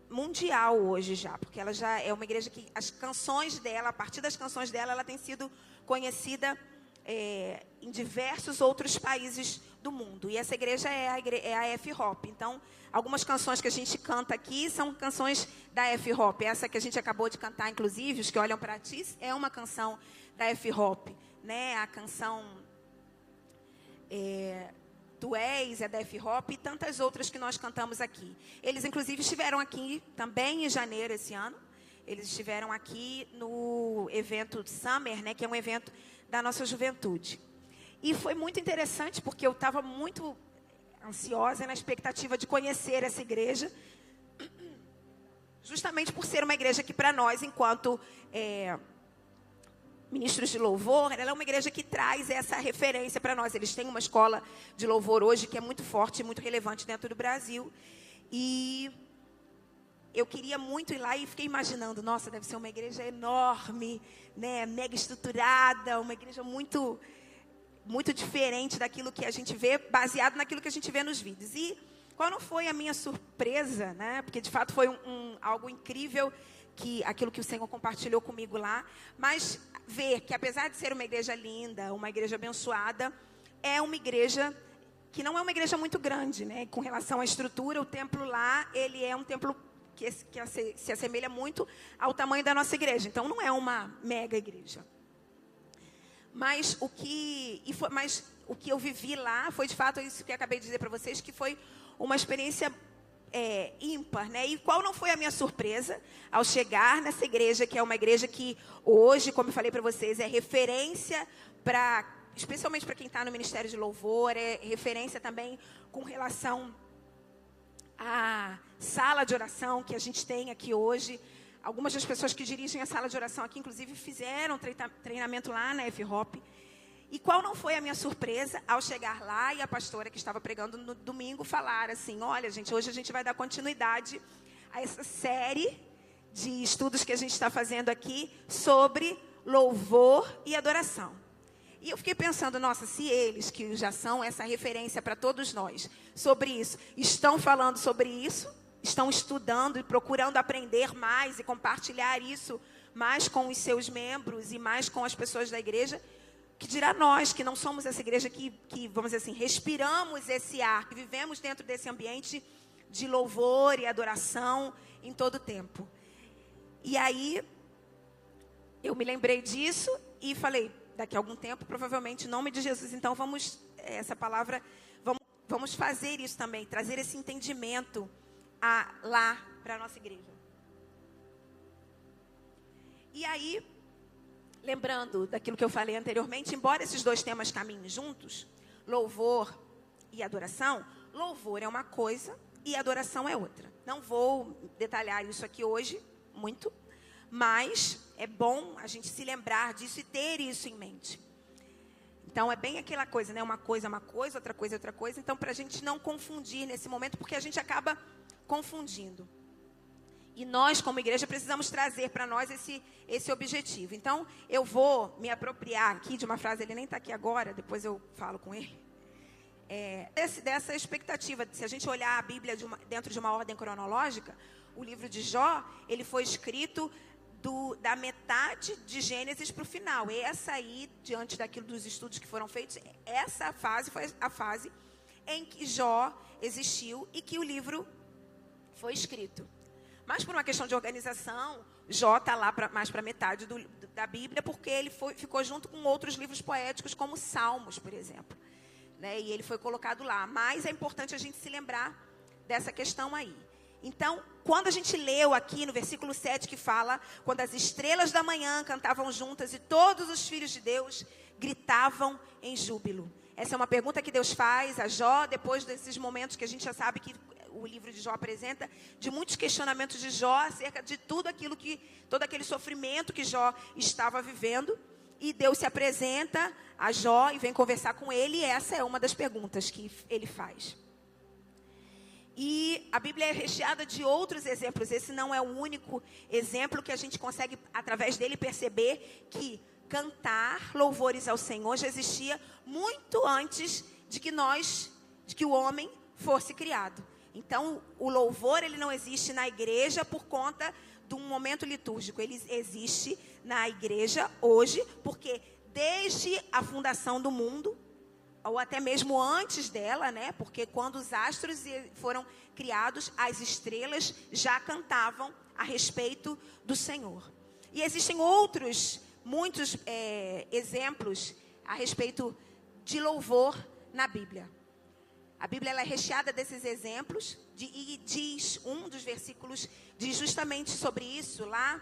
Speaker 2: mundial hoje já, porque ela já é uma igreja que as canções dela, a partir das canções dela, ela tem sido conhecida em diversos outros países do mundo. E essa igreja é a F-Hop. Então, algumas canções que a gente canta aqui são canções da F-Hop. Essa que a gente acabou de cantar, inclusive, Os Que Olham Para Ti, é uma canção da F-Hop, né? A canção Tu És é da F-Hop e tantas outras que nós cantamos aqui. Eles, inclusive, estiveram aqui também em janeiro esse ano. Eles estiveram aqui no evento Summer, né? Que é um evento da nossa juventude. E foi muito interessante, porque eu estava muito ansiosa na expectativa de conhecer essa igreja, justamente por ser uma igreja que para nós, enquanto ministros de louvor, ela é uma igreja que traz essa referência para nós. Eles têm uma escola de louvor hoje que é muito forte e muito relevante dentro do Brasil. E eu queria muito ir lá e fiquei imaginando, nossa, deve ser uma igreja enorme, né, mega estruturada, uma igreja muito muito diferente daquilo que a gente vê, baseado naquilo que a gente vê nos vídeos. E qual não foi a minha surpresa, né? Porque de fato foi algo incrível, aquilo que o Senhor compartilhou comigo lá, mas ver que apesar de ser uma igreja linda, uma igreja abençoada, é uma igreja que não é uma igreja muito grande, né? Com relação à estrutura, o templo lá, ele é um templo que se assemelha muito ao tamanho da nossa igreja. Então, não é uma mega igreja. Mas o que eu vivi lá foi, de fato, isso que eu acabei de dizer para vocês, que foi uma experiência ímpar, né? E qual não foi a minha surpresa ao chegar nessa igreja, que é uma igreja que hoje, como eu falei para vocês, é referência especialmente para quem está no Ministério de Louvor, é referência também com relação à sala de oração que a gente tem aqui hoje. Algumas das pessoas que dirigem a sala de oração aqui, inclusive, fizeram treinamento lá na F-Hop. E qual não foi a minha surpresa ao chegar lá e a pastora que estava pregando no domingo falar assim: olha, gente, hoje a gente vai dar continuidade a essa série de estudos que a gente está fazendo aqui sobre louvor e adoração. E eu fiquei pensando, nossa, se eles, que já são essa referência para todos nós, sobre isso, estão falando sobre isso, estão estudando e procurando aprender mais e compartilhar isso mais com os seus membros e mais com as pessoas da igreja, que dirá nós, que não somos essa igreja que, vamos dizer assim, respiramos esse ar, que vivemos dentro desse ambiente de louvor e adoração em todo o tempo. E aí, eu me lembrei disso e falei, daqui a algum tempo, provavelmente, em nome de Jesus, então vamos fazer isso também, trazer esse entendimento lá para a nossa igreja. E aí, lembrando daquilo que eu falei anteriormente, embora esses dois temas caminhem juntos, louvor e adoração, louvor é uma coisa e adoração é outra. Não vou detalhar isso aqui hoje, muito, mas é bom a gente se lembrar disso e ter isso em mente. Então, é bem aquela coisa, né? Uma coisa é uma coisa, outra coisa é outra coisa. Então, para a gente não confundir nesse momento, porque a gente acaba confundindo. E nós, como igreja, precisamos trazer para nós esse objetivo. Então, eu vou me apropriar aqui de uma frase, ele nem está aqui agora, depois eu falo com ele. Dessa expectativa, se a gente olhar a Bíblia dentro de uma ordem cronológica, o livro de Jó, ele foi escrito da metade de Gênesis para o final. E essa aí, diante daquilo dos estudos que foram feitos, essa fase foi a fase em que Jó existiu e que o livro foi escrito. Mas por uma questão de organização, Jó está lá mais para metade da Bíblia, porque ele ficou junto com outros livros poéticos, como Salmos, por exemplo. Né? E ele foi colocado lá. Mas é importante a gente se lembrar dessa questão aí. Então, quando a gente leu aqui no versículo 7 que fala, quando as estrelas da manhã cantavam juntas e todos os filhos de Deus gritavam em júbilo. Essa é uma pergunta que Deus faz a Jó, depois desses momentos que a gente já sabe que o livro de Jó apresenta, de muitos questionamentos de Jó acerca de todo aquele sofrimento que Jó estava vivendo. E Deus se apresenta a Jó e vem conversar com ele, e essa é uma das perguntas que ele faz. E a Bíblia é recheada de outros exemplos. Esse não é o único exemplo que a gente consegue, através dele, perceber que cantar louvores ao Senhor já existia muito antes de que o homem fosse criado. Então, o louvor, ele não existe na igreja por conta de um momento litúrgico. Ele existe na igreja hoje, porque desde a fundação do mundo, ou até mesmo antes dela, né? Porque quando os astros foram criados, as estrelas já cantavam a respeito do Senhor. E existem muitos exemplos a respeito de louvor na Bíblia. A Bíblia ela é recheada desses exemplos, e diz, um dos versículos diz justamente sobre isso, lá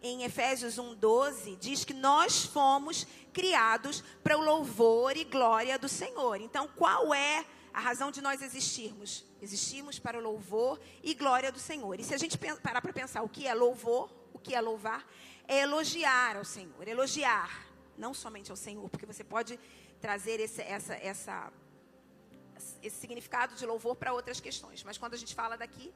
Speaker 2: em Efésios 1:12, diz que nós fomos criados para o louvor e glória do Senhor. Então, qual é a razão de nós existirmos? Existimos para o louvor e glória do Senhor. E se a gente parar para pensar o que é louvor, o que é louvar, é elogiar ao Senhor. Elogiar, não somente ao Senhor, porque você pode trazer esse significado de louvor para outras questões. Mas quando a gente fala daqui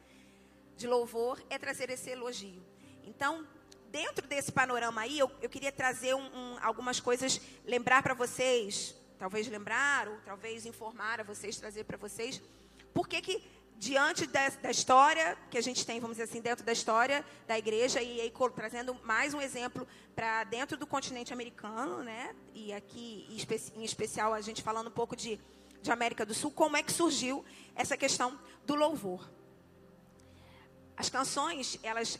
Speaker 2: de louvor, é trazer esse elogio. Então, dentro desse panorama aí, eu queria trazer algumas coisas, lembrar para vocês, talvez lembrar, ou talvez informar a vocês, trazer para vocês, por que diante da história que a gente tem, vamos dizer assim, dentro da história da igreja, e aí trazendo mais um exemplo para dentro do continente americano, né? E aqui, em especial, a gente falando um pouco de América do Sul, como é que surgiu essa questão do louvor. As canções,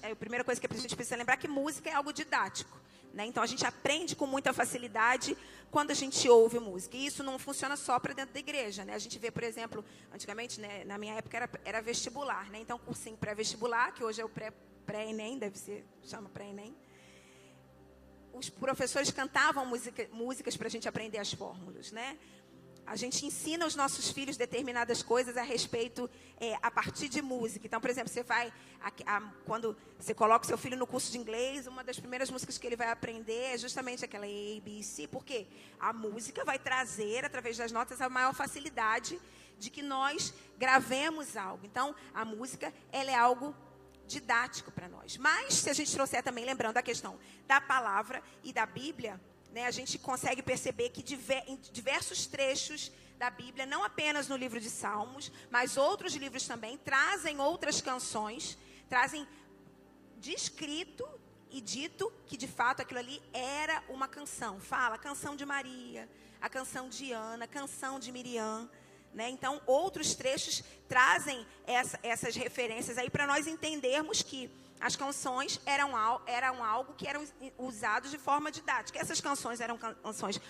Speaker 2: a primeira coisa que a gente precisa lembrar é que música é algo didático, né? Então, a gente aprende com muita facilidade quando a gente ouve música. E isso não funciona só para dentro da igreja, né? A gente vê, por exemplo, antigamente, né, na minha época, era vestibular, né? Então, cursinho pré-vestibular, que hoje é o pré-ENEM, chama pré-ENEM. Os professores cantavam músicas para a gente aprender as fórmulas, né? A gente ensina os nossos filhos determinadas coisas a respeito, a partir de música. Então, por exemplo, você vai, quando você coloca o seu filho no curso de inglês, uma das primeiras músicas que ele vai aprender é justamente aquela A, B, C. Por quê? A música vai trazer, através das notas, a maior facilidade de que nós gravemos algo. Então, a música, ela é algo didático para nós. Mas, se a gente trouxer também, lembrando a questão da palavra e da Bíblia, né, a gente consegue perceber que em diversos trechos da Bíblia, não apenas no livro de Salmos, mas outros livros também, trazem outras canções, trazem descrito e dito que, de fato, aquilo ali era uma canção. Fala, a canção de Maria, a canção de Ana, a canção de Miriam, né? Então, outros trechos trazem essas referências aí para nós entendermos que as canções eram algo que eram usados de forma didática. Essas canções eram canções,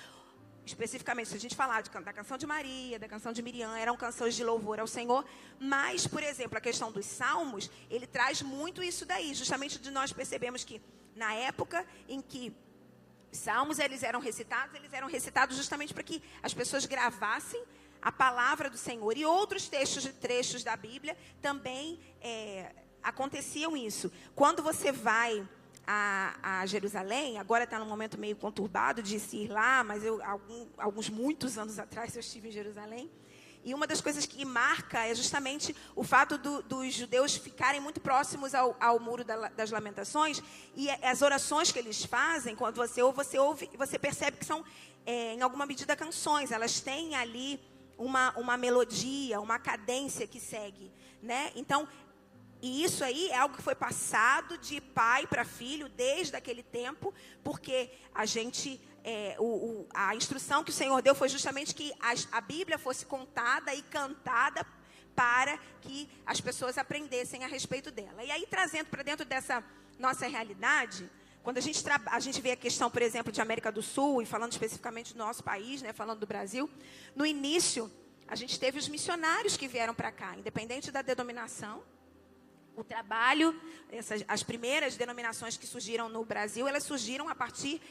Speaker 2: especificamente, se a gente falar da canção de Maria, da canção de Miriam, eram canções de louvor ao Senhor. Mas, por exemplo, a questão dos salmos, ele traz muito isso daí. Justamente de nós percebemos que, na época em que os salmos eles eram recitados justamente para que as pessoas gravassem a palavra do Senhor. E outros trechos da Bíblia também aconteciam isso. Quando você vai a Jerusalém, agora está num momento meio conturbado de se ir lá, mas muitos anos atrás eu estive em Jerusalém, e uma das coisas que marca é justamente o fato dos judeus ficarem muito próximos ao Muro das Lamentações, e as orações que eles fazem, quando você ouve, você percebe que são, em alguma medida, canções. Elas têm ali uma melodia, uma cadência que segue, né? Então, e isso aí é algo que foi passado de pai para filho desde aquele tempo, porque a instrução que o Senhor deu foi justamente que a Bíblia fosse contada e cantada para que as pessoas aprendessem a respeito dela. E aí, trazendo para dentro dessa nossa realidade, quando a gente vê a questão, por exemplo, de América do Sul, e falando especificamente do nosso país, né, falando do Brasil, no início, a gente teve os missionários que vieram para cá, independente da denominação. O trabalho, as primeiras denominações que surgiram no Brasil, elas surgiram a partir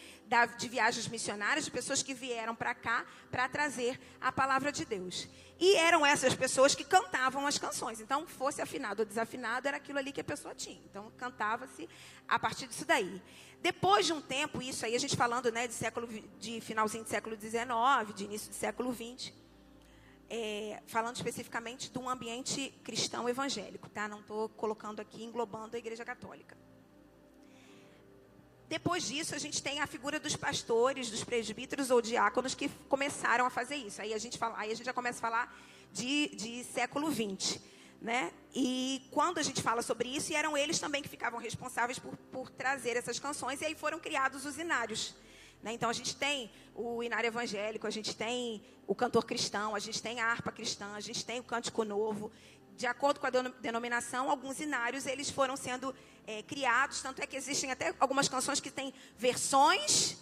Speaker 2: de viagens missionárias, de pessoas que vieram para cá para trazer a palavra de Deus. E eram essas pessoas que cantavam as canções. Então, fosse afinado ou desafinado, era aquilo ali que a pessoa tinha. Então, cantava-se a partir disso daí. Depois de um tempo, isso aí a gente falando, né, de finalzinho do século XIX, de início do século XX, falando especificamente de um ambiente cristão evangélico, tá? Não estou colocando aqui, englobando a Igreja Católica. Depois disso, a gente tem a figura dos pastores, dos presbíteros ou diáconos que começaram a fazer isso. Aí a gente já começa a falar de século XX, né? E quando a gente fala sobre isso, eram eles também que ficavam responsáveis por trazer essas canções, e aí foram criados os inários. Então, a gente tem o inário evangélico, a gente tem o cantor cristão, a gente tem a harpa cristã, a gente tem o cântico novo. De acordo com a denominação, alguns inários eles foram sendo criados, tanto é que existem até algumas canções que têm versões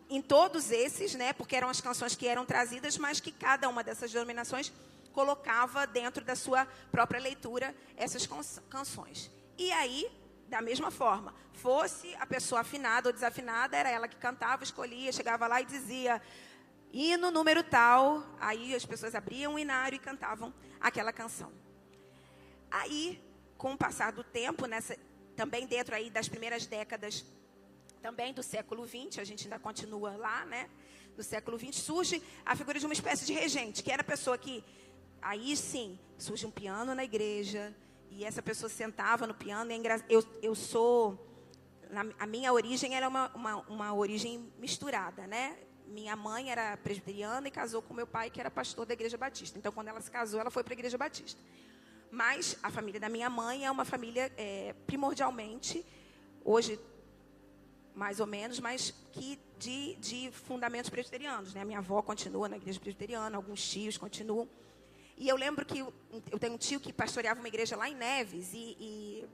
Speaker 2: em todos esses, né, porque eram as canções que eram trazidas, mas que cada uma dessas denominações colocava dentro da sua própria leitura essas canções. E aí, da mesma forma, fosse a pessoa afinada ou desafinada, era ela que cantava, escolhia, chegava lá e dizia hino número tal, aí as pessoas abriam o inário e cantavam aquela canção. Aí, com o passar do tempo, também dentro aí das primeiras décadas também do século XX, a gente ainda continua lá, né? Do século XX, surge a figura de uma espécie de regente, que era a pessoa que, aí sim, surge um piano na igreja, e essa pessoa sentava no piano. Eu sou, a minha origem era uma origem misturada, né? minha mãe era presbiteriana e casou com meu pai, que era pastor da Igreja Batista. Então, quando ela se casou, ela foi para a Igreja Batista. Mas a família da minha mãe é uma família primordialmente, hoje mais ou menos, mas que de fundamentos presbiterianos, né? A minha avó continua na igreja presbiteriana, alguns tios continuam. E eu lembro que eu tenho um tio que pastoreava uma igreja lá em Neves, e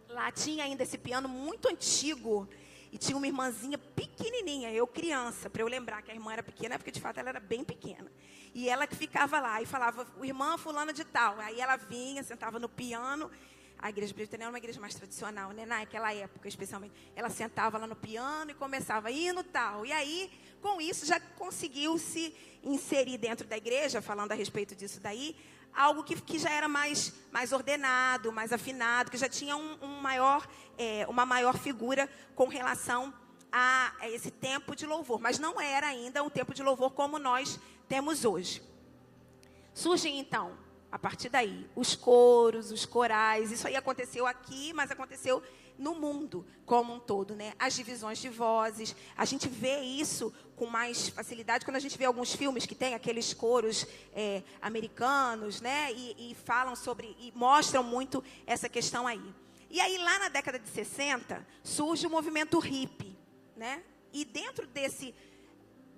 Speaker 2: lá tinha ainda esse piano muito antigo, e tinha uma irmãzinha pequenininha, eu criança, para eu lembrar que a irmã era pequena, porque de fato ela era bem pequena. E ela que ficava lá e falava, irmã fulana de tal. Aí ela vinha, sentava no piano. A igreja presbiteriana era uma igreja mais tradicional, né? Naquela época, especialmente. Ela sentava lá no piano e começava hino tal. E aí, com isso, já conseguiu se inserir dentro da igreja, falando a respeito disso daí, algo que já era mais ordenado, mais afinado, que já tinha uma maior figura com relação a esse tempo de louvor. Mas não era ainda um tempo de louvor como nós temos hoje. Surgem, então, a partir daí, os coros, os corais. Isso aí aconteceu aqui, mas aconteceu no mundo como um todo, né? As divisões de vozes. A gente vê isso com mais facilidade quando a gente vê alguns filmes que tem aqueles coros americanos, né? E falam sobre, e mostram muito essa questão aí. E aí, lá na década de 60, surge o movimento hippie, né? E dentro desse...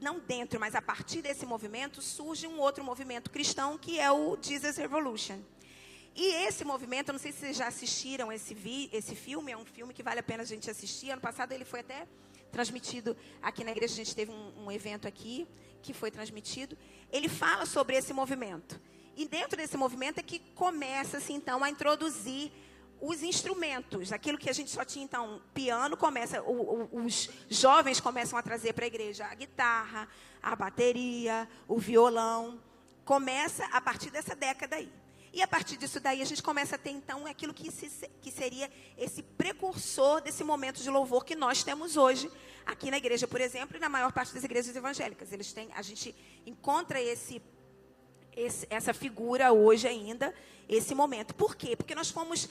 Speaker 2: Não dentro, mas a partir desse movimento, surge um outro movimento cristão, que é o Jesus Revolution. E esse movimento, eu não sei se vocês já assistiram esse filme, é um filme que vale a pena a gente assistir. Ano passado ele foi até transmitido aqui na igreja, a gente teve um evento aqui, que foi transmitido. Ele fala sobre esse movimento. E dentro desse movimento é que começa-se, então, a introduzir os instrumentos, aquilo que a gente só tinha, então, piano, os jovens começam a trazer para a igreja a guitarra, a bateria, o violão. Começa a partir dessa década aí. E a partir disso daí, a gente começa a ter, então, aquilo que seria esse precursor desse momento de louvor que nós temos hoje, aqui na igreja, por exemplo, e na maior parte das igrejas evangélicas. A gente encontra essa figura hoje ainda, esse momento. Por quê? Porque nós fomos,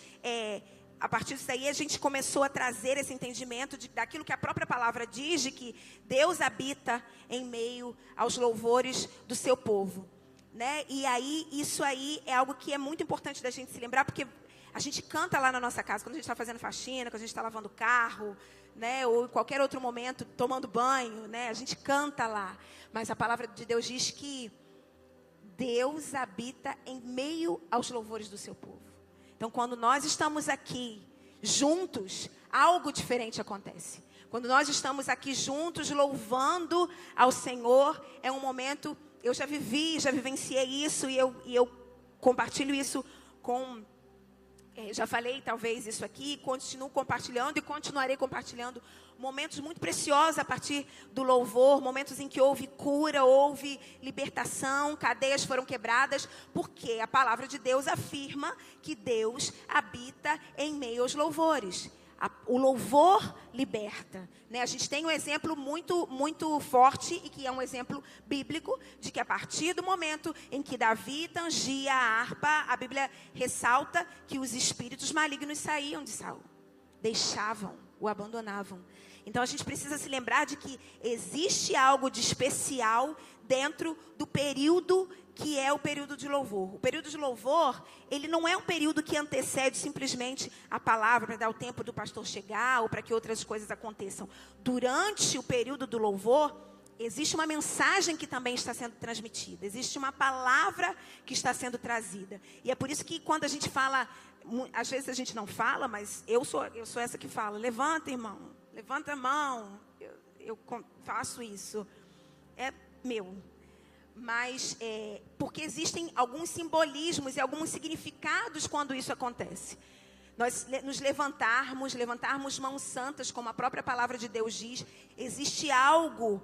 Speaker 2: a partir disso aí, a gente começou a trazer esse entendimento daquilo que a própria palavra diz, de que Deus habita em meio aos louvores do seu povo, né? E aí, isso aí é algo que é muito importante da gente se lembrar, porque a gente canta lá na nossa casa, quando a gente está fazendo faxina, quando a gente está lavando o carro, né? Ou em qualquer outro momento, tomando banho, né? A gente canta lá. Mas a palavra de Deus diz que Deus habita em meio aos louvores do seu povo. Então, quando nós estamos aqui juntos, algo diferente acontece. Quando nós estamos aqui juntos, louvando ao Senhor, é um momento... Eu já vivenciei isso, e eu compartilho isso com... já falei, talvez, isso aqui, continuo compartilhando e continuarei compartilhando momentos muito preciosos a partir do louvor, momentos em que houve cura, houve libertação, cadeias foram quebradas, porque a palavra de Deus afirma que Deus habita em meio aos louvores. O louvor liberta, né? A gente tem um exemplo muito, muito forte, e que é um exemplo bíblico, de que a partir do momento em que Davi tangia a harpa, a Bíblia ressalta que os espíritos malignos saíam de Saul, deixavam, o abandonavam. Então a gente precisa se lembrar de que existe algo de especial dentro do período que é o período de louvor. O período de louvor, ele não é um período que antecede simplesmente a palavra para dar o tempo do pastor chegar ou para que outras coisas aconteçam. Durante o período do louvor, existe uma mensagem que também está sendo transmitida. Existe uma palavra que está sendo trazida. E é por isso que quando a gente fala, às vezes a gente não fala, mas eu sou essa que fala. Levanta, irmão. Levanta a mão. Eu faço isso. É meu. Mas porque existem alguns simbolismos e alguns significados quando isso acontece. Nós nos levantarmos mãos santas, como a própria palavra de Deus diz, existe algo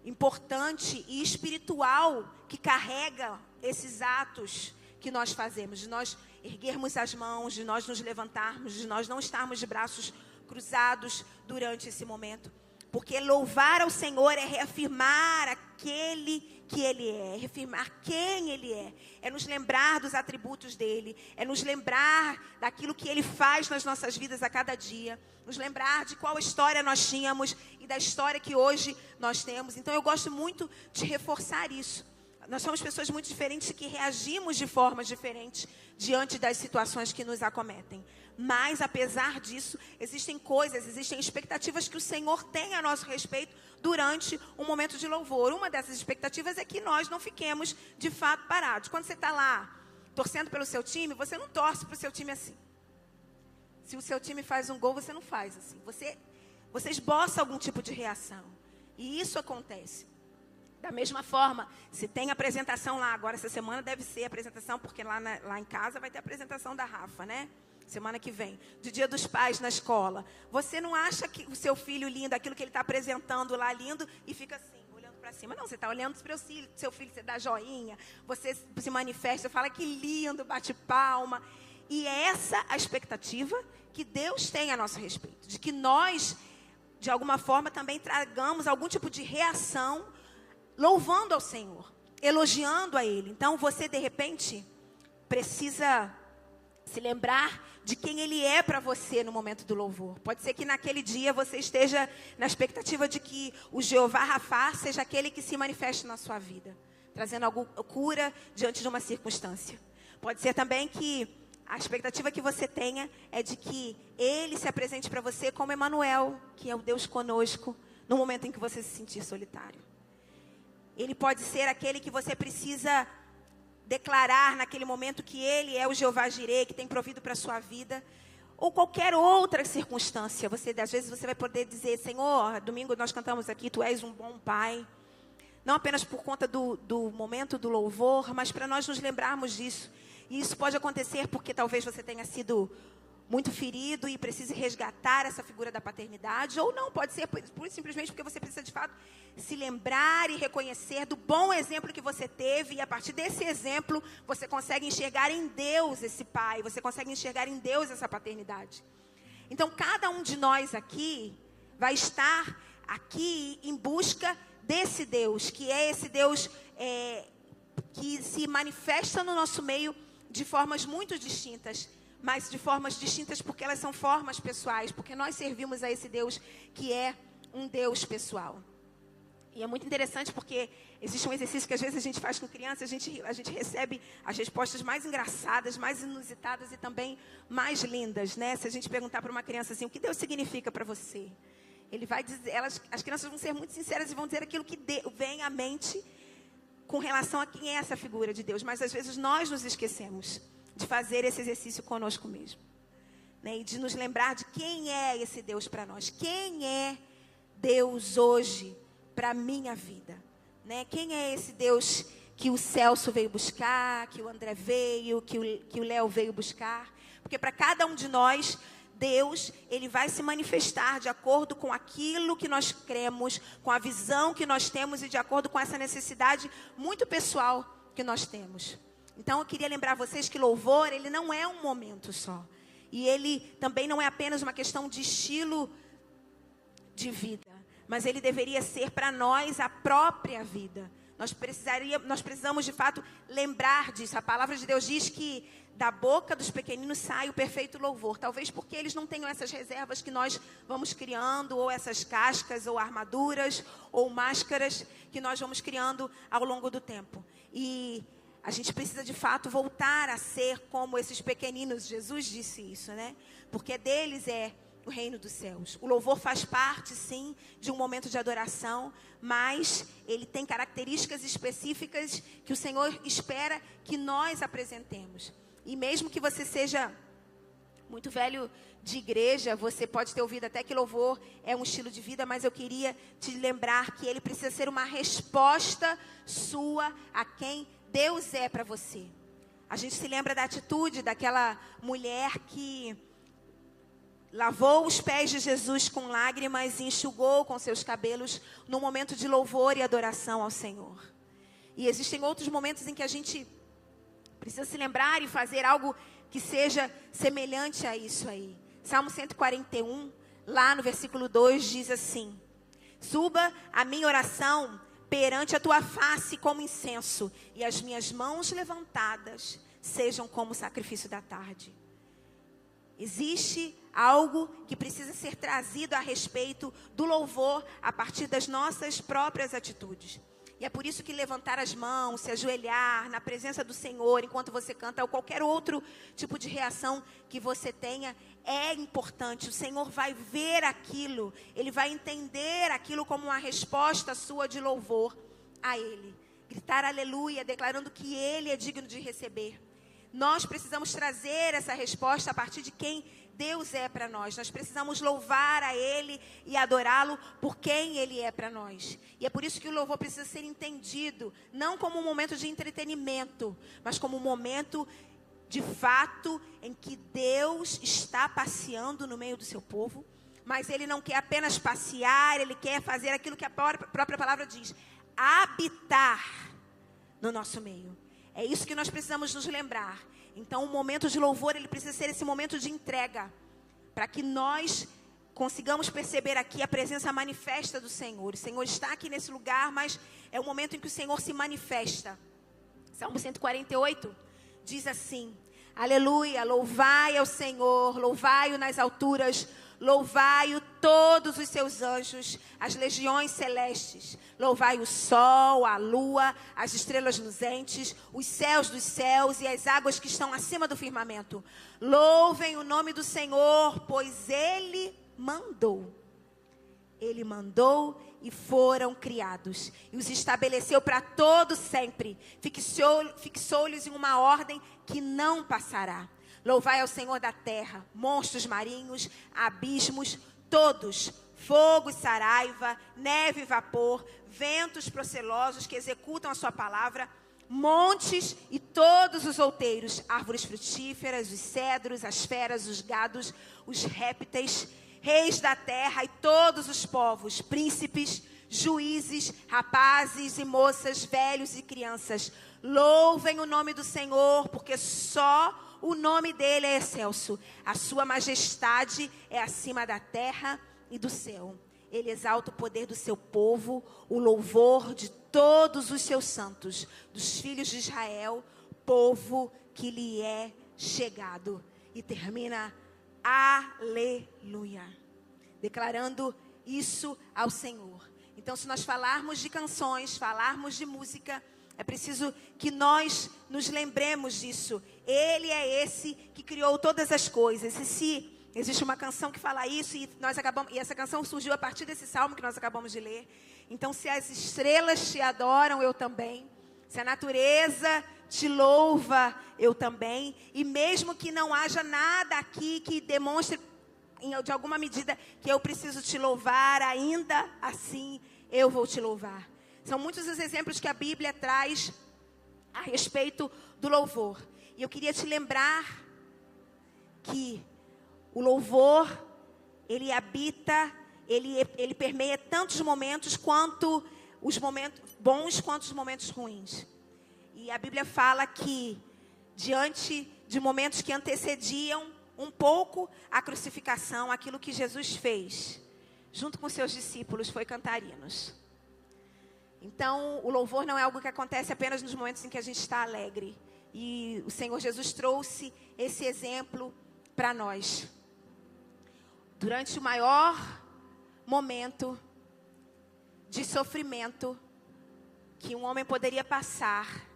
Speaker 2: importante e espiritual que carrega esses atos que nós fazemos, de nós erguermos as mãos, de nós nos levantarmos, de nós não estarmos de braços cruzados durante esse momento. Porque louvar ao Senhor é reafirmar aquele que Ele é reafirmar quem Ele é nos lembrar dos atributos dEle, é nos lembrar daquilo que Ele faz nas nossas vidas a cada dia, nos lembrar de qual história nós tínhamos e da história que hoje nós temos. Então eu gosto muito de reforçar isso. Nós somos pessoas muito diferentes que reagimos de formas diferentes diante das situações que nos acometem. Mas, apesar disso, existem coisas, existem expectativas que o Senhor tem a nosso respeito durante um momento de louvor. Uma dessas expectativas é que nós não fiquemos, de fato, parados. Quando você está lá, torcendo pelo seu time, você não torce para o seu time assim. Se o seu time faz um gol, você não faz assim. Você esboça algum tipo de reação. E isso acontece. Da mesma forma, se tem apresentação lá, agora essa semana deve ser apresentação, porque lá em casa vai ter apresentação da Rafa, né? Semana que vem, de Dia dos Pais na escola. Você não acha que o seu filho lindo, aquilo que ele está apresentando lá lindo, e fica assim, olhando para cima. Não, você está olhando para o seu filho, você dá joinha, você se manifesta, fala que lindo, bate palma. E é essa a expectativa que Deus tem a nosso respeito. De que nós, de alguma forma, também tragamos algum tipo de reação louvando ao Senhor, elogiando a Ele. Então você de repente precisa se lembrar de quem Ele é para você no momento do louvor. Pode ser que naquele dia você esteja na expectativa de que o Jeová Rafá seja aquele que se manifeste na sua vida, trazendo alguma cura diante de uma circunstância. Pode ser também que a expectativa que você tenha é de que Ele se apresente para você como Emanuel, que é o Deus conosco, no momento em que você se sentir solitário. Ele pode ser aquele que você precisa declarar naquele momento que Ele é o Jeová Jireh, que tem provido para a sua vida. Ou qualquer outra circunstância. Às vezes você vai poder dizer, Senhor, domingo nós cantamos aqui, Tu és um bom Pai. Não apenas por conta do momento do louvor, mas para nós nos lembrarmos disso. E isso pode acontecer porque talvez você tenha sido muito ferido e precise resgatar essa figura da paternidade, ou não, pode ser simplesmente porque você precisa de fato se lembrar e reconhecer do bom exemplo que você teve, e a partir desse exemplo você consegue enxergar em Deus esse pai, você consegue enxergar em Deus essa paternidade. Então cada um de nós aqui vai estar aqui em busca desse Deus, que é esse Deus que se manifesta no nosso meio de formas muito distintas, mas de formas distintas porque elas são formas pessoais, porque nós servimos a esse Deus que é um Deus pessoal. E é muito interessante porque existe um exercício que às vezes a gente faz com criança, a gente recebe as respostas mais engraçadas, mais inusitadas e também mais lindas, né? Se a gente perguntar para uma criança assim, o que Deus significa para você? Ele vai dizer, as crianças vão ser muito sinceras e vão dizer aquilo que vem à mente com relação a quem é essa figura de Deus, mas às vezes nós nos esquecemos de fazer esse exercício conosco mesmo, né? E de nos lembrar de quem é esse Deus para nós. Quem é Deus hoje para a minha vida, né? Quem é esse Deus que o Celso veio buscar, que o André veio, que o Léo veio buscar? Porque para cada um de nós, Deus, Ele vai se manifestar de acordo com aquilo que nós cremos, com a visão que nós temos e de acordo com essa necessidade muito pessoal que nós temos. Então eu queria lembrar vocês que louvor, ele não é um momento só. E ele também não é apenas uma questão de estilo de vida, mas ele deveria ser para nós a própria vida. Nós precisamos de fato lembrar disso. A palavra de Deus diz que da boca dos pequeninos sai o perfeito louvor. Talvez porque eles não tenham essas reservas que nós vamos criando, ou essas cascas, ou armaduras, ou máscaras que nós vamos criando ao longo do tempo. E a gente precisa de fato voltar a ser como esses pequeninos. Jesus disse isso, né? Porque deles é o reino dos céus. O louvor faz parte, sim, de um momento de adoração, mas ele tem características específicas que o Senhor espera que nós apresentemos. E mesmo que você seja muito velho de igreja, você pode ter ouvido até que louvor é um estilo de vida, mas eu queria te lembrar que ele precisa ser uma resposta sua a quem Deus é para você. A gente se lembra da atitude daquela mulher que lavou os pés de Jesus com lágrimas e enxugou com seus cabelos no momento de louvor e adoração ao Senhor. E existem outros momentos em que a gente precisa se lembrar e fazer algo que seja semelhante a isso aí. Salmo 141, lá no versículo 2, diz assim: Suba a minha oração perante a tua face como incenso, e as minhas mãos levantadas sejam como sacrifício da tarde. Existe algo que precisa ser trazido a respeito do louvor a partir das nossas próprias atitudes. E é por isso que levantar as mãos, se ajoelhar na presença do Senhor enquanto você canta, ou qualquer outro tipo de reação que você tenha, é importante. O Senhor vai ver aquilo, Ele vai entender aquilo como uma resposta sua de louvor a Ele. Gritar aleluia, declarando que Ele é digno de receber. Nós precisamos trazer essa resposta a partir de quem Deus é para nós. Nós precisamos louvar a Ele e adorá-lo por quem Ele é para nós. E é por isso que o louvor precisa ser entendido, não como um momento de entretenimento, mas como um momento de fato em que Deus está passeando no meio do seu povo. Mas Ele não quer apenas passear, Ele quer fazer aquilo que a própria palavra diz: habitar no nosso meio. É isso que nós precisamos nos lembrar. Então, o momento de louvor, ele precisa ser esse momento de entrega, para que nós consigamos perceber aqui a presença manifesta do Senhor. O Senhor está aqui nesse lugar, mas é o momento em que o Senhor se manifesta. Salmo 148 diz assim: aleluia, louvai ao Senhor, louvai-o nas alturas, louvai-o todos os seus anjos, as legiões celestes. Louvai o sol, a lua, as estrelas luzentes, os céus dos céus e as águas que estão acima do firmamento. Louvem o nome do Senhor, pois Ele mandou. Ele mandou e foram criados. E os estabeleceu para todo sempre. Fixou-lhes em uma ordem que não passará. Louvai ao Senhor da terra, monstros marinhos, abismos, todos, fogo e saraiva, neve e vapor, ventos procelosos que executam a sua palavra, montes e todos os outeiros, árvores frutíferas, os cedros, as feras, os gados, os répteis, reis da terra e todos os povos, príncipes, juízes, rapazes e moças, velhos e crianças. Louvem o nome do Senhor, porque só o nome dele é excelso. A sua majestade é acima da terra e do céu. Ele exalta o poder do seu povo, o louvor de todos os seus santos, dos filhos de Israel, povo que lhe é chegado. E termina, aleluia, declarando isso ao Senhor. Então, se nós falarmos de canções, falarmos de música, é preciso que nós nos lembremos disso. Ele é esse que criou todas as coisas. E se existe uma canção que fala isso, e essa canção surgiu a partir desse salmo que nós acabamos de ler. Então, se as estrelas te adoram, eu também. Se a natureza te louva, eu também. E mesmo que não haja nada aqui que demonstre, de alguma medida, que eu preciso te louvar, ainda assim eu vou te louvar. São muitos os exemplos que a Bíblia traz a respeito do louvor. E eu queria te lembrar que o louvor, ele habita, ele permeia tantos momentos quanto os momentos bons quanto os momentos ruins. E a Bíblia fala que diante de momentos que antecediam um pouco a crucificação, aquilo que Jesus fez, junto com seus discípulos, foi cantar hinos. Então, o louvor não é algo que acontece apenas nos momentos em que a gente está alegre. E o Senhor Jesus trouxe esse exemplo para nós. Durante o maior momento de sofrimento que um homem poderia passar,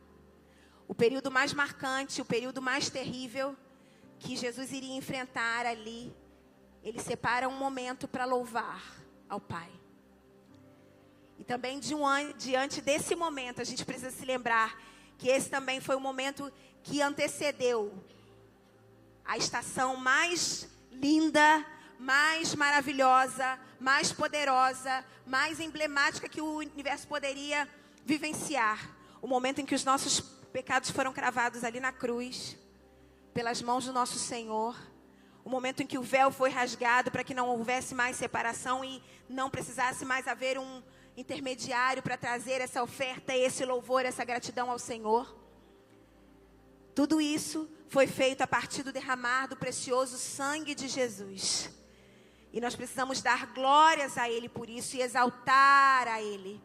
Speaker 2: o período mais marcante, o período mais terrível que Jesus iria enfrentar ali, ele separa um momento para louvar ao Pai. E também diante desse momento, a gente precisa se lembrar que esse também foi o momento que antecedeu a estação mais linda, mais maravilhosa, mais poderosa, mais emblemática que o universo poderia vivenciar. O momento em que os nossos pecados foram cravados ali na cruz, pelas mãos do nosso Senhor. O momento em que o véu foi rasgado para que não houvesse mais separação e não precisasse mais haver um intermediário para trazer essa oferta, esse louvor, essa gratidão ao Senhor. Tudo isso foi feito a partir do derramar do precioso sangue de Jesus. E nós precisamos dar glórias a Ele por isso e exaltar a Ele.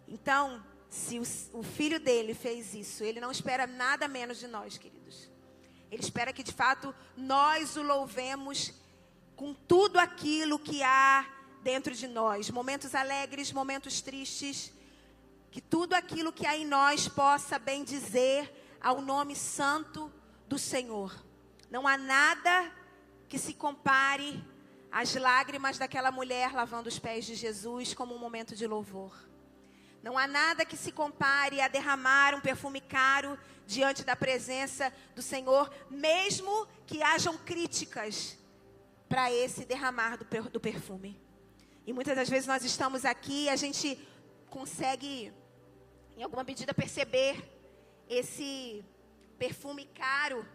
Speaker 2: Então, se o filho dele fez isso, ele não espera nada menos de nós, queridos. Ele espera que, de fato, nós o louvemos com tudo aquilo que há dentro de nós. Momentos alegres, momentos tristes. Que tudo aquilo que há em nós possa bem dizer ao nome santo do Senhor. Não há nada que se compare às lágrimas daquela mulher lavando os pés de Jesus como um momento de louvor. Não há nada que se compare a derramar um perfume caro diante da presença do Senhor, mesmo que hajam críticas para esse derramar do perfume. E muitas das vezes nós estamos aqui e a gente consegue, em alguma medida, perceber esse perfume caro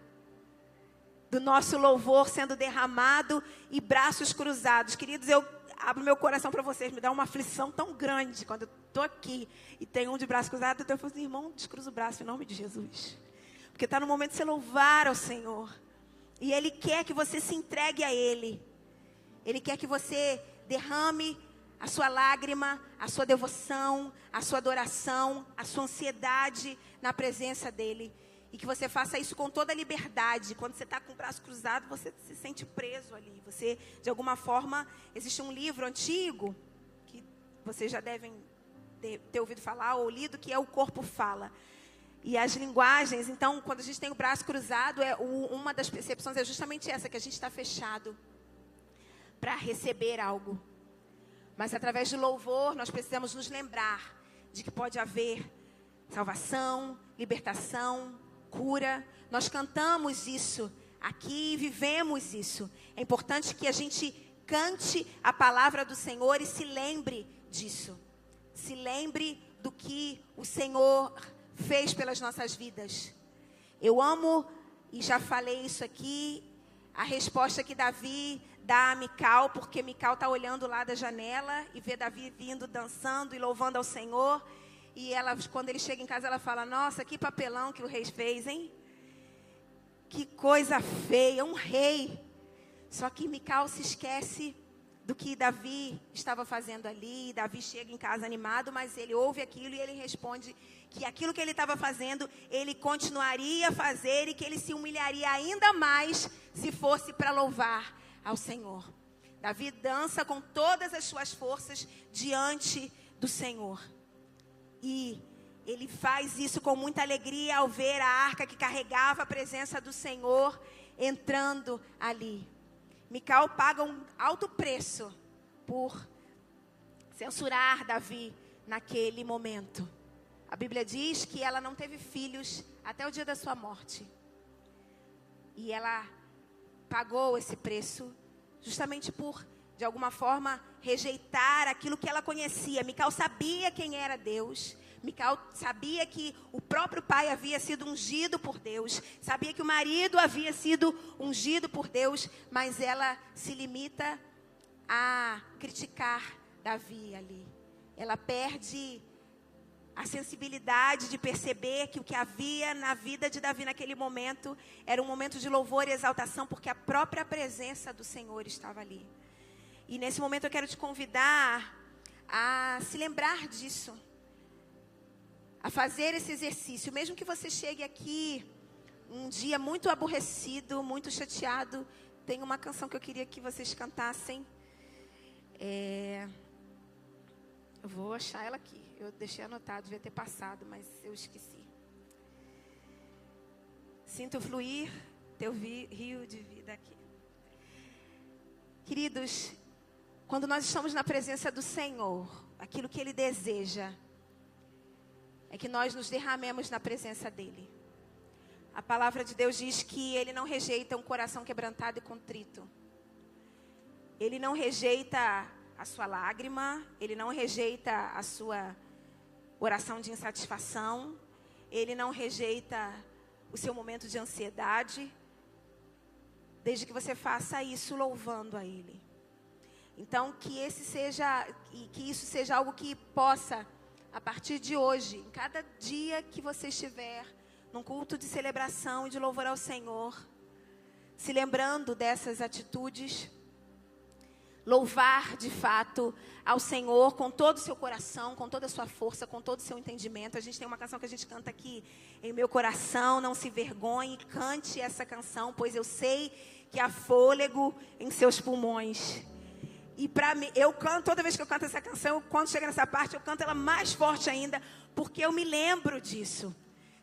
Speaker 2: do nosso louvor sendo derramado e braços cruzados. Queridos, eu abro meu coração para vocês, me dá uma aflição tão grande quando eu estou aqui e tem um de braço cruzado, então eu falo assim, irmão, descruza o braço em nome de Jesus. Porque está no momento de você louvar ao Senhor. E Ele quer que você se entregue a Ele. Ele quer que você derrame a sua lágrima, a sua devoção, a sua adoração, a sua ansiedade na presença dEle. E que você faça isso com toda a liberdade. Quando você está com o braço cruzado, você se sente preso ali. Você, de alguma forma, existe um livro antigo, que vocês já devem ter ouvido falar ou lido, que é O Corpo Fala. E as linguagens, então, quando a gente tem o braço cruzado, uma das percepções é justamente essa, que a gente está fechado para receber algo. Mas através do louvor, nós precisamos nos lembrar de que pode haver salvação, libertação, cura. Nós cantamos isso aqui, vivemos isso. É importante que a gente cante a palavra do Senhor e se lembre disso. Se lembre do que o Senhor fez pelas nossas vidas. Eu amo, e já falei isso aqui, a resposta que Davi dá a Mical, porque Mical está olhando lá da janela e vê Davi vindo, dançando e louvando ao Senhor. E ela, quando ele chega em casa, ela fala, nossa, que papelão que o rei fez, hein? Que coisa feia, um rei. Só que Mical se esquece do que Davi estava fazendo ali. Davi chega em casa animado, mas ele ouve aquilo e ele responde que aquilo que ele estava fazendo, ele continuaria a fazer e que ele se humilharia ainda mais se fosse para louvar ao Senhor. Davi dança com todas as suas forças diante do Senhor. E ele faz isso com muita alegria ao ver a arca que carregava a presença do Senhor entrando ali. Mical paga um alto preço por censurar Davi naquele momento. A Bíblia diz que ela não teve filhos até o dia da sua morte. E ela pagou esse preço justamente por, de alguma forma, rejeitar aquilo que ela conhecia. Mical sabia quem era Deus. Mical sabia que o próprio pai havia sido ungido por Deus. Sabia que o marido havia sido ungido por Deus. Mas ela se limita a criticar Davi ali. Ela perde a sensibilidade de perceber que o que havia na vida de Davi naquele momento era um momento de louvor e exaltação, porque a própria presença do Senhor estava ali. E nesse momento eu quero te convidar a se lembrar disso, a fazer esse exercício. Mesmo que você chegue aqui um dia muito aborrecido, muito chateado, tem uma canção que eu queria que vocês cantassem. Eu vou achar ela aqui. Eu deixei anotado, devia ter passado, mas eu esqueci. Sinto fluir teu rio de vida aqui. Queridos, quando nós estamos na presença do Senhor, aquilo que Ele deseja é que nós nos derramemos na presença dEle. A palavra de Deus diz que Ele não rejeita um coração quebrantado e contrito. Ele não rejeita a sua lágrima, Ele não rejeita a sua oração de insatisfação, Ele não rejeita o seu momento de ansiedade, desde que você faça isso louvando a Ele. Então, que isso seja algo que possa, a partir de hoje, em cada dia que você estiver num culto de celebração e de louvor ao Senhor, se lembrando dessas atitudes, louvar de fato ao Senhor com todo o seu coração, com toda a sua força, com todo o seu entendimento. A gente tem uma canção que a gente canta aqui, em meu coração, não se vergonhe, cante essa canção, pois eu sei que há fôlego em seus pulmões. E para mim, eu canto, toda vez que eu canto essa canção, quando chega nessa parte, eu canto ela mais forte ainda, porque eu me lembro disso.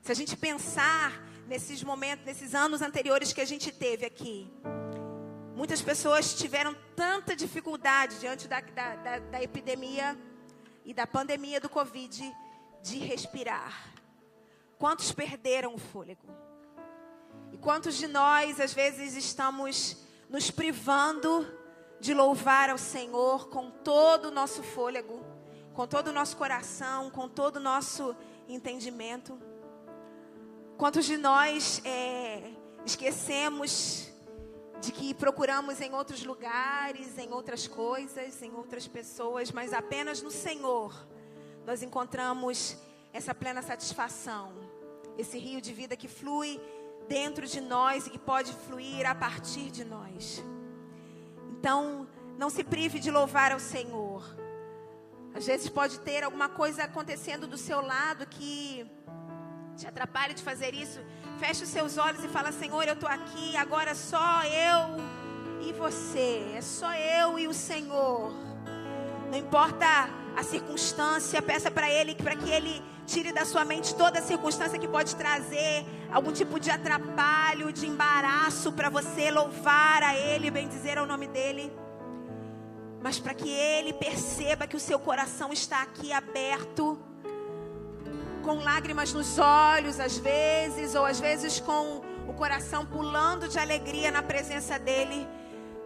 Speaker 2: Se a gente pensar nesses momentos, nesses anos anteriores que a gente teve aqui, muitas pessoas tiveram tanta dificuldade diante da epidemia e da pandemia do Covid de respirar. Quantos perderam o fôlego? E quantos de nós, às vezes, estamos nos privando de louvar ao Senhor com todo o nosso fôlego, com todo o nosso coração, com todo o nosso entendimento? Quantos de nós esquecemos de que procuramos em outros lugares, em outras coisas, em outras pessoas, mas apenas no Senhor nós encontramos essa plena satisfação, esse rio de vida que flui dentro de nós e que pode fluir a partir de nós. Então, não se prive de louvar ao Senhor. Às vezes pode ter alguma coisa acontecendo do seu lado que te atrapalha de fazer isso. Feche os seus olhos e fala: Senhor, eu estou aqui, agora só eu e você. É só eu e o Senhor. Não importa a circunstância, peça para Ele, para que Ele tire da sua mente toda a circunstância que pode trazer algum tipo de atrapalho, de embaraço para você louvar a Ele, bendizer ao nome dEle. Mas para que Ele perceba que o seu coração está aqui aberto, com lágrimas nos olhos às vezes, ou às vezes com o coração pulando de alegria na presença dEle.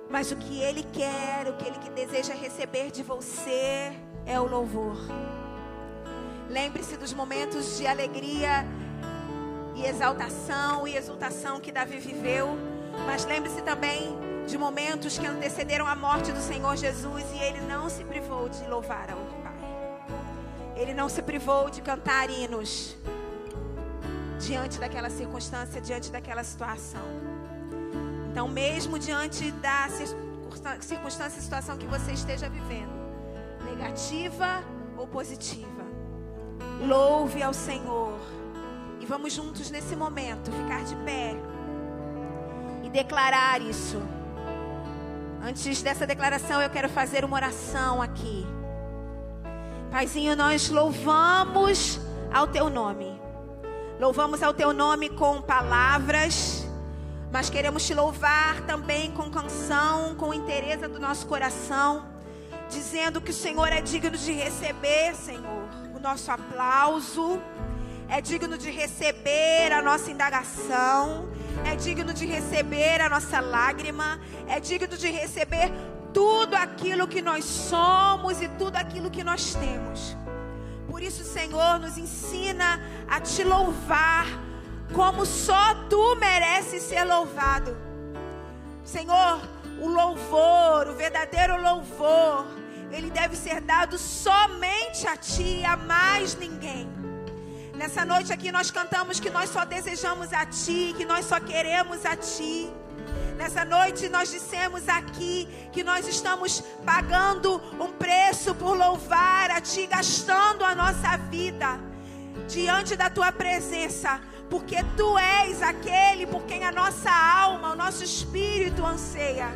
Speaker 2: Mas o que Ele quer, o que Ele deseja receber de você é o louvor. Lembre-se dos momentos de alegria e exaltação e exultação que Davi viveu. Mas lembre-se também de momentos que antecederam a morte do Senhor Jesus, e Ele não se privou de louvar ao Pai. Ele não se privou de cantar hinos diante daquela circunstância, diante daquela situação. Então, mesmo diante da circunstância e situação que você esteja vivendo, negativa ou positiva, louve ao Senhor. E vamos juntos nesse momento ficar de pé e declarar isso. Antes dessa declaração, eu quero fazer uma oração aqui. Paizinho, nós louvamos ao Teu nome. Louvamos ao Teu nome com palavras, mas queremos Te louvar também com canção, com inteireza do nosso coração, dizendo que o Senhor é digno de receber, Senhor, o nosso aplauso, é digno de receber a nossa indagação, é digno de receber a nossa lágrima, é digno de receber tudo aquilo que nós somos e tudo aquilo que nós temos. Por isso, Senhor, nos ensina a Te louvar como só Tu mereces ser louvado. Senhor, o louvor, o verdadeiro louvor, ele deve ser dado somente a Ti, a mais ninguém. Nessa noite aqui nós cantamos que nós só desejamos a Ti, que nós só queremos a Ti. Nessa noite nós dissemos aqui que nós estamos pagando um preço por louvar a Ti, gastando a nossa vida diante da Tua presença, porque Tu és aquele por quem a nossa alma, o nosso espírito anseia.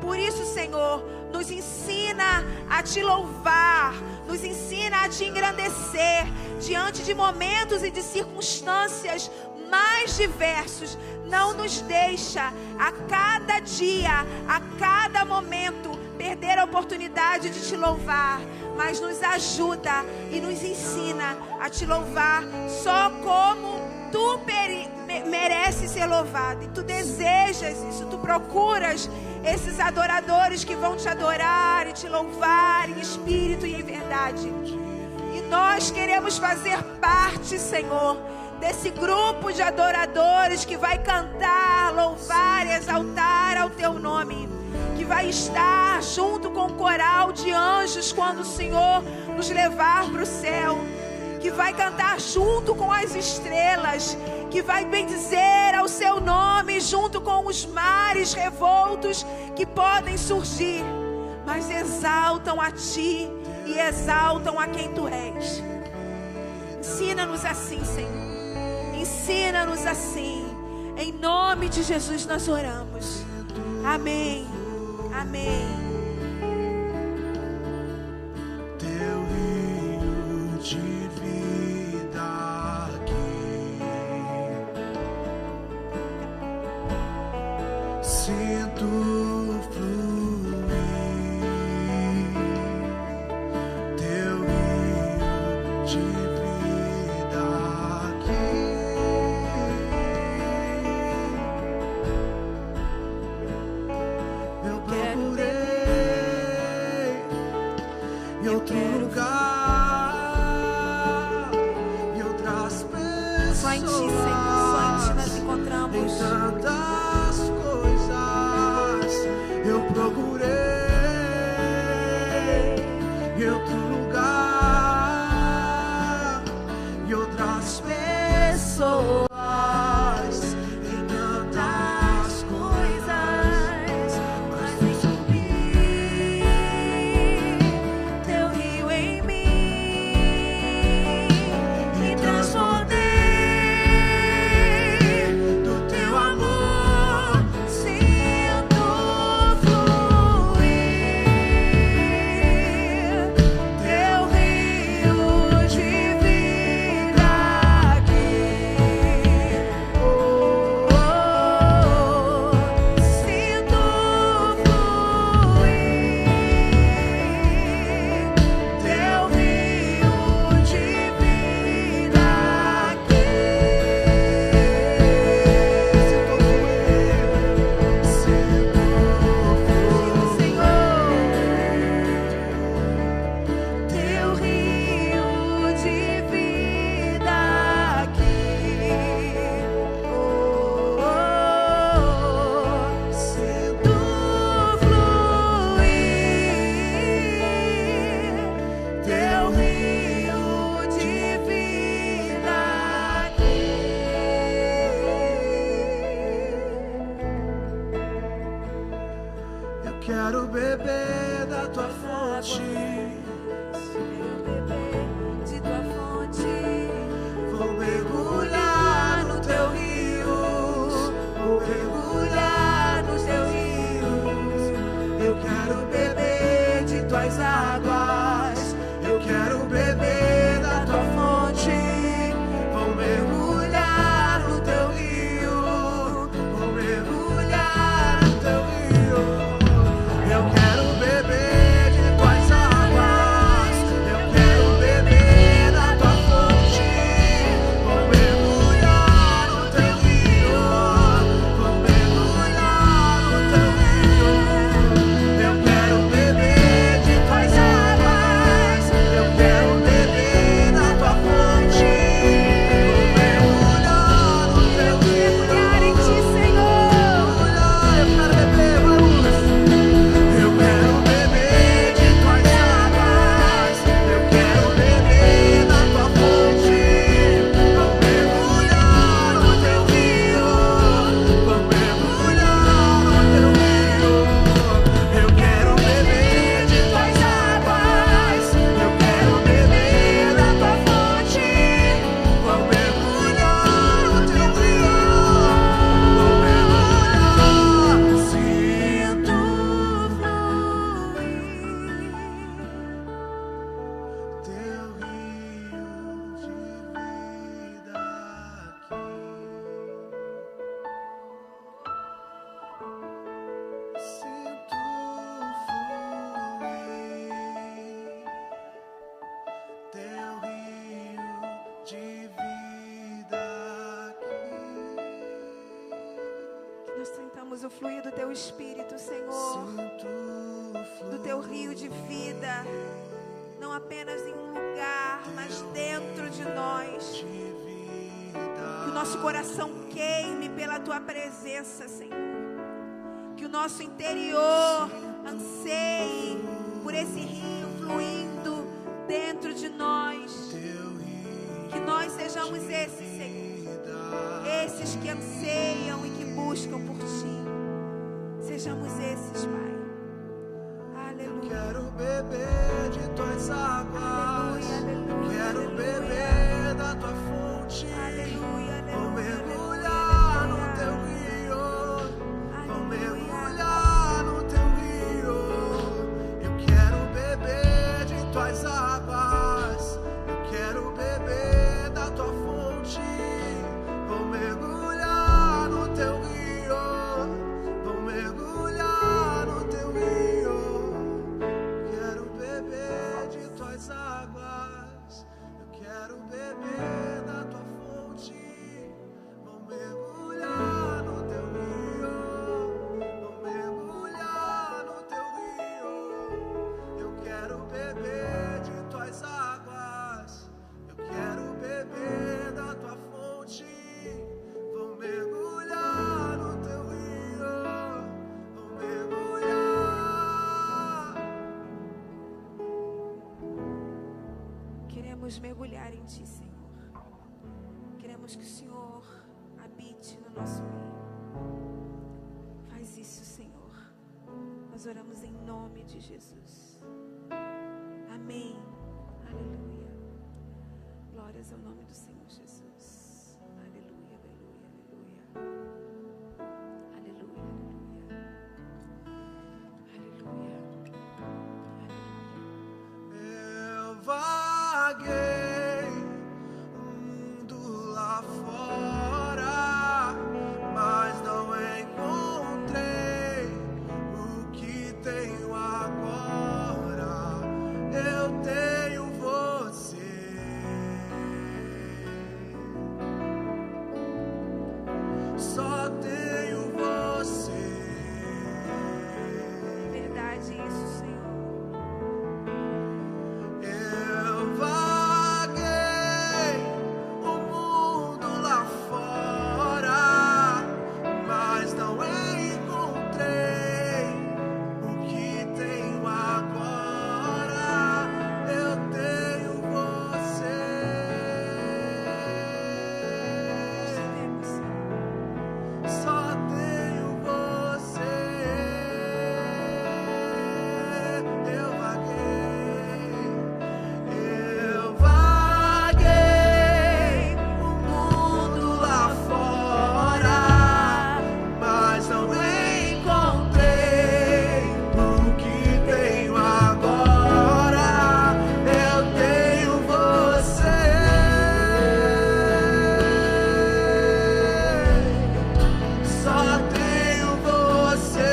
Speaker 2: Por isso, Senhor, nos ensina a Te louvar, nos ensina a Te engrandecer diante de momentos e de circunstâncias mais diversos. Não nos deixa a cada dia, a cada momento, perder a oportunidade de Te louvar, mas nos ajuda e nos ensina a Te louvar só como Tu mereces ser louvado. E Tu desejas isso, Tu procuras esses adoradores que vão Te adorar e Te louvar em espírito e em verdade. E nós queremos fazer parte, Senhor, desse grupo de adoradores que vai cantar, louvar e exaltar ao Teu nome, que vai estar junto com o coral de anjos quando o Senhor nos levar para o céu, que vai cantar junto com as estrelas, que vai bendizer ao Seu nome junto com os mares revoltos que podem surgir. mas exaltam a Ti e exaltam a quem Tu és. Ensina-nos assim, Senhor. Ensina-nos assim. Em nome de Jesus nós oramos. Amém. Amém.
Speaker 1: Teu rio de vida aqui, sinto fluir. Teu rio de vida aqui, eu procurei em outro lugar, em outras pessoas,
Speaker 2: Só em Ti, Senhor. Só em Ti nós
Speaker 1: em
Speaker 2: encontramos.
Speaker 1: tantas coisas. Eu procurei em outro lugar, em outras pessoas, em tantas coisas, mas não subi Teu rio em mim, me transformei do Teu amor, sinto fluir Teu rio de vida aqui. Oh, oh, oh, sinto fluir Teu rio de vida aqui. Sinto fluir, Senhor, Teu rio de vida aqui. Oh, oh, oh, sinto fluir Teu rio de vida aqui. Eu quero beber da Tua fonte,
Speaker 2: De Tua fonte,
Speaker 1: vou mergulhar no Teu rio, vou mergulhar no Teu rio. Eu quero beber de Tuas águas, eu quero beber da Tua fonte, vou mergulhar no Teu rio, vou mergulhar no Teu rio. Eu quero beber de Tuas águas, eu quero beber da Tua fonte, vou mergulhar no Teu rio, vou mergulhar no Teu rio. Eu quero beber de Tuas águas, eu quero beber da Tua fonte, vou mergulhar no Teu rio.
Speaker 2: mergulhar em Ti, Senhor.
Speaker 1: Eu quero beber, vamos. Eu quero beber de Tuas águas, eu quero beber da Tua fonte, vou mergulhar no Teu rio, vou mergulhar no Teu rio. Eu quero beber de Tuas águas, eu quero beber da Tua fonte, vou mergulhar no Teu rio, vou mergulhar. Sinto fluir Teu rio de vida aqui. Sinto fluir Teu rio de vida aqui.
Speaker 2: Nós sentamos o fluir do Teu Espírito, Senhor,
Speaker 1: Sinto
Speaker 2: do Teu rio de vida, não apenas em um lugar, mas dentro de nós.
Speaker 1: de vida.
Speaker 2: Que o nosso coração queime pela Tua presença, Senhor. Que o nosso interior anseie por esse rio fluindo dentro de nós.
Speaker 1: Teu rio
Speaker 2: Que nós sejamos esses, Senhor, esses que anseiam e que buscam por Ti. Sejamos esses, Pai. Aleluia.
Speaker 1: Quero beber de tuas águas.
Speaker 2: Aleluia, aleluia,
Speaker 1: Quero
Speaker 2: aleluia.
Speaker 1: beber da tua fonte.
Speaker 2: Aleluia,
Speaker 1: Vou
Speaker 2: aleluia,
Speaker 1: mergulhar no
Speaker 2: aleluia.
Speaker 1: teu rio. Vou
Speaker 2: Aleluia.
Speaker 1: mergulhar no teu rio. Eu quero beber de tuas águas. Eu quero beber da tua fonte. Vou mergulhar no teu rio. Vou mergulhar no teu rio. Quero beber de tuas águas. Eu quero beber da tua fonte. Vou mergulhar no teu rio. Vou mergulhar no teu rio. Eu quero beber de tuas águas. Eu quero beber da tua fonte. Vou mergulhar no teu rio. Vou mergulhar.
Speaker 2: Queremos mergulhar em Ti, Senhor. Queremos que o Senhor habite no nosso meio. Faz isso, Senhor. Nós oramos em nome de Jesus. Amém. Aleluia. Glórias ao nome do Senhor Jesus. Aleluia, aleluia, aleluia. Aleluia, aleluia. Aleluia.
Speaker 1: Eu vaguei o mundo lá fora, mas não encontrei o que tenho agora. Eu tenho você. Só tenho você.
Speaker 2: Verdade isso, Senhor.
Speaker 1: Eu vaguei o mundo lá fora, mas não encontrei o que tenho agora. Eu tenho você.
Speaker 2: Temos, Senhor.
Speaker 1: Só tenho você. Eu vaguei o mundo lá fora, mas não encontrei o que tenho agora. Eu tenho você. Só tenho você.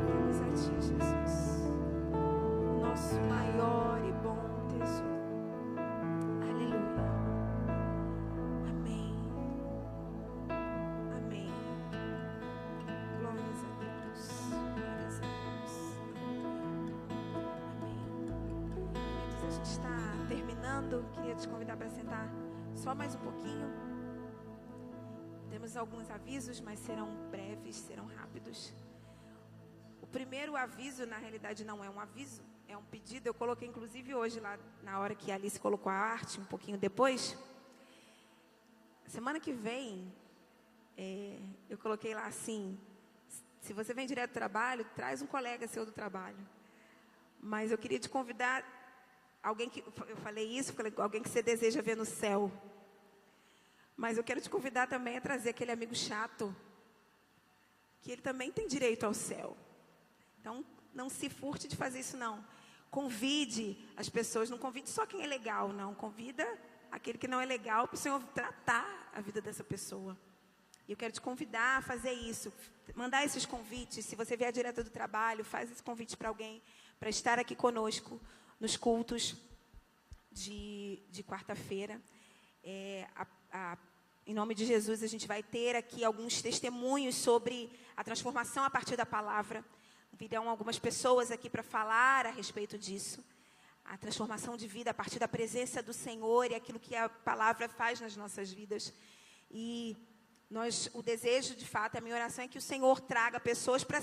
Speaker 2: Vamos a Ti, Jesus, nosso maior e bom tesouro. Aleluia. Amém. Amém. Glórias a Deus. Glórias a Deus. Amém. Queridos, a gente está terminando. Queria te convidar para sentar só mais um pouquinho. Temos alguns avisos, mas serão breves, serão rápidos. O primeiro aviso, na realidade, não é um aviso, é um pedido. Eu coloquei, inclusive, hoje, lá na hora que a Alice colocou a arte, um pouquinho depois. Semana que vem, eu coloquei lá assim: se você vem direto do trabalho, traz um colega seu do trabalho. Mas eu queria te convidar, alguém que, eu falei isso, alguém que você deseja ver no céu. Mas eu quero te convidar também a trazer aquele amigo chato, que ele também tem direito ao céu. Então, não se furte de fazer isso, não. Convide as pessoas, não convide só quem é legal, não. Convida aquele que não é legal para o Senhor tratar a vida dessa pessoa. E eu quero te convidar a fazer isso, mandar esses convites. Se você vier direto do trabalho, faz esse convite para alguém, para estar aqui conosco nos cultos de quarta-feira. Em nome de Jesus, a gente vai ter aqui alguns testemunhos sobre a transformação a partir da palavra. Virão algumas pessoas aqui para falar a respeito disso. A transformação de vida a partir da presença do Senhor e aquilo que a palavra faz nas nossas vidas. E o desejo, de fato, a minha oração é que o Senhor traga pessoas para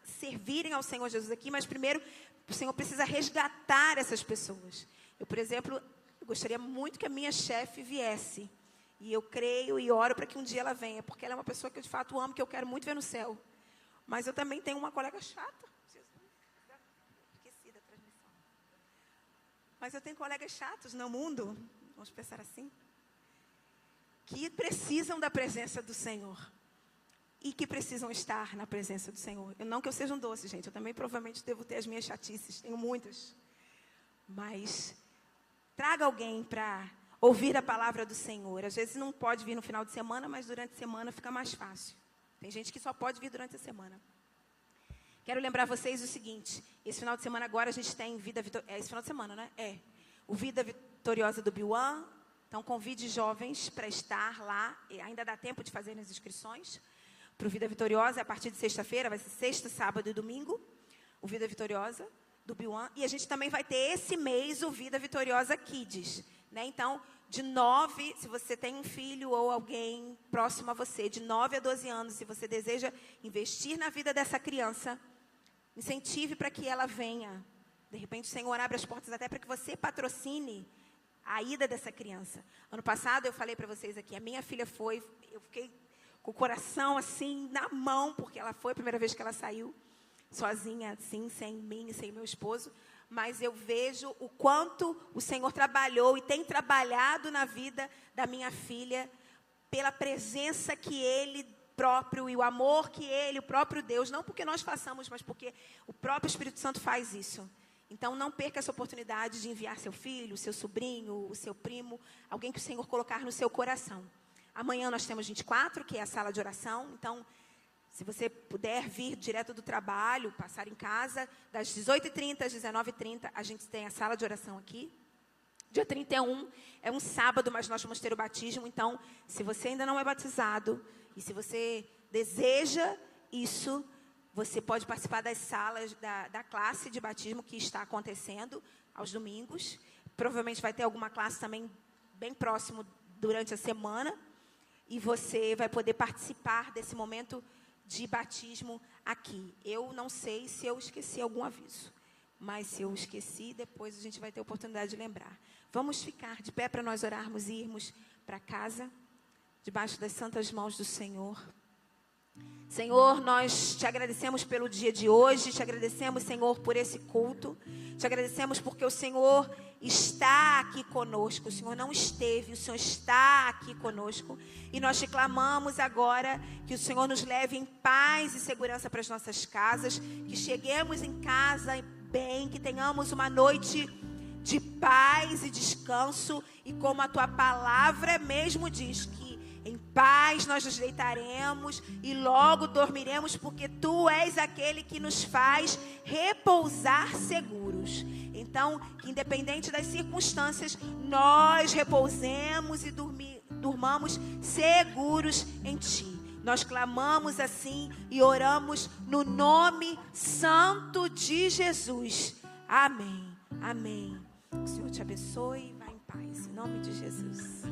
Speaker 2: servirem ao Senhor Jesus aqui, mas primeiro o Senhor precisa resgatar essas pessoas. Eu, por exemplo, gostaria muito que a minha chefe viesse. E eu creio e oro para que um dia ela venha, porque ela é uma pessoa que eu de fato amo, que eu quero muito ver no céu. Mas eu também tenho uma colega chata. Esqueci da transmissão. Mas eu tenho colegas chatos no mundo, vamos pensar assim, que precisam da presença do Senhor. E que precisam estar na presença do Senhor. Não que eu seja um doce, gente. Eu também provavelmente devo ter as minhas chatices. Tenho muitas. Mas traga alguém para ouvir a palavra do Senhor. Às vezes não pode vir no final de semana, mas durante a semana fica mais fácil. Tem gente que só pode vir durante a semana. Quero lembrar vocês o seguinte. Esse final de semana agora a gente tem Vida Vitoriosa. É esse final de semana, né? É. O Vida Vitoriosa do Biuan. Então convide jovens para estar lá. E ainda dá tempo de fazer as inscrições. Para o Vida Vitoriosa, a partir de sexta-feira, vai ser sexta, sábado e domingo, o Vida Vitoriosa do Biuan. E a gente também vai ter esse mês o Vida Vitoriosa Kids, né? Então, de 9, se você tem um filho ou alguém próximo a você, de 9 a 12 anos, se você deseja investir na vida dessa criança, incentive para que ela venha. De repente, o Senhor abre as portas até para que você patrocine a ida dessa criança. Ano passado, eu falei para vocês aqui, a minha filha foi, eu fiquei com o coração assim, na mão, porque ela foi a primeira vez que ela saiu, sozinha, assim, sem mim e sem meu esposo. Mas eu vejo o quanto o Senhor trabalhou e tem trabalhado na vida da minha filha, pela presença que Ele próprio e o amor que Ele, o próprio Deus, não porque nós façamos, mas porque o próprio Espírito Santo faz isso. Então, não perca essa oportunidade de enviar seu filho, seu sobrinho, o seu primo, alguém que o Senhor colocar no seu coração. Amanhã nós temos 24, que é a sala de oração. Então, se você puder vir direto do trabalho, passar em casa, das 18h30 às 19h30, a gente tem a sala de oração aqui. Dia 31 é um sábado, mas nós vamos ter o batismo. Então, se você ainda não é batizado, e se você deseja isso, você pode participar das salas da classe de batismo que está acontecendo aos domingos. Provavelmente vai ter alguma classe também bem próximo durante a semana. E você vai poder participar desse momento de batismo aqui. Eu não sei se eu esqueci algum aviso. Mas se eu esqueci, depois a gente vai ter a oportunidade de lembrar. Vamos ficar de pé para nós orarmos e irmos para casa, debaixo das santas mãos do Senhor. Senhor, nós te agradecemos pelo dia de hoje, te agradecemos, Senhor, por esse culto, te agradecemos porque o Senhor está aqui conosco, o Senhor não esteve, o Senhor está aqui conosco, e nós te clamamos agora que o Senhor nos leve em paz e segurança para as nossas casas, que cheguemos em casa bem, que tenhamos uma noite de paz e descanso, e como a tua palavra mesmo diz, que em paz nós nos deitaremos e logo dormiremos, porque tu és aquele que nos faz repousar seguros. Então, que independente das circunstâncias, nós repousemos e durmamos seguros em ti. Nós clamamos assim e oramos no nome santo de Jesus. Amém. Amém. O Senhor te abençoe e vá em paz. Em nome de Jesus.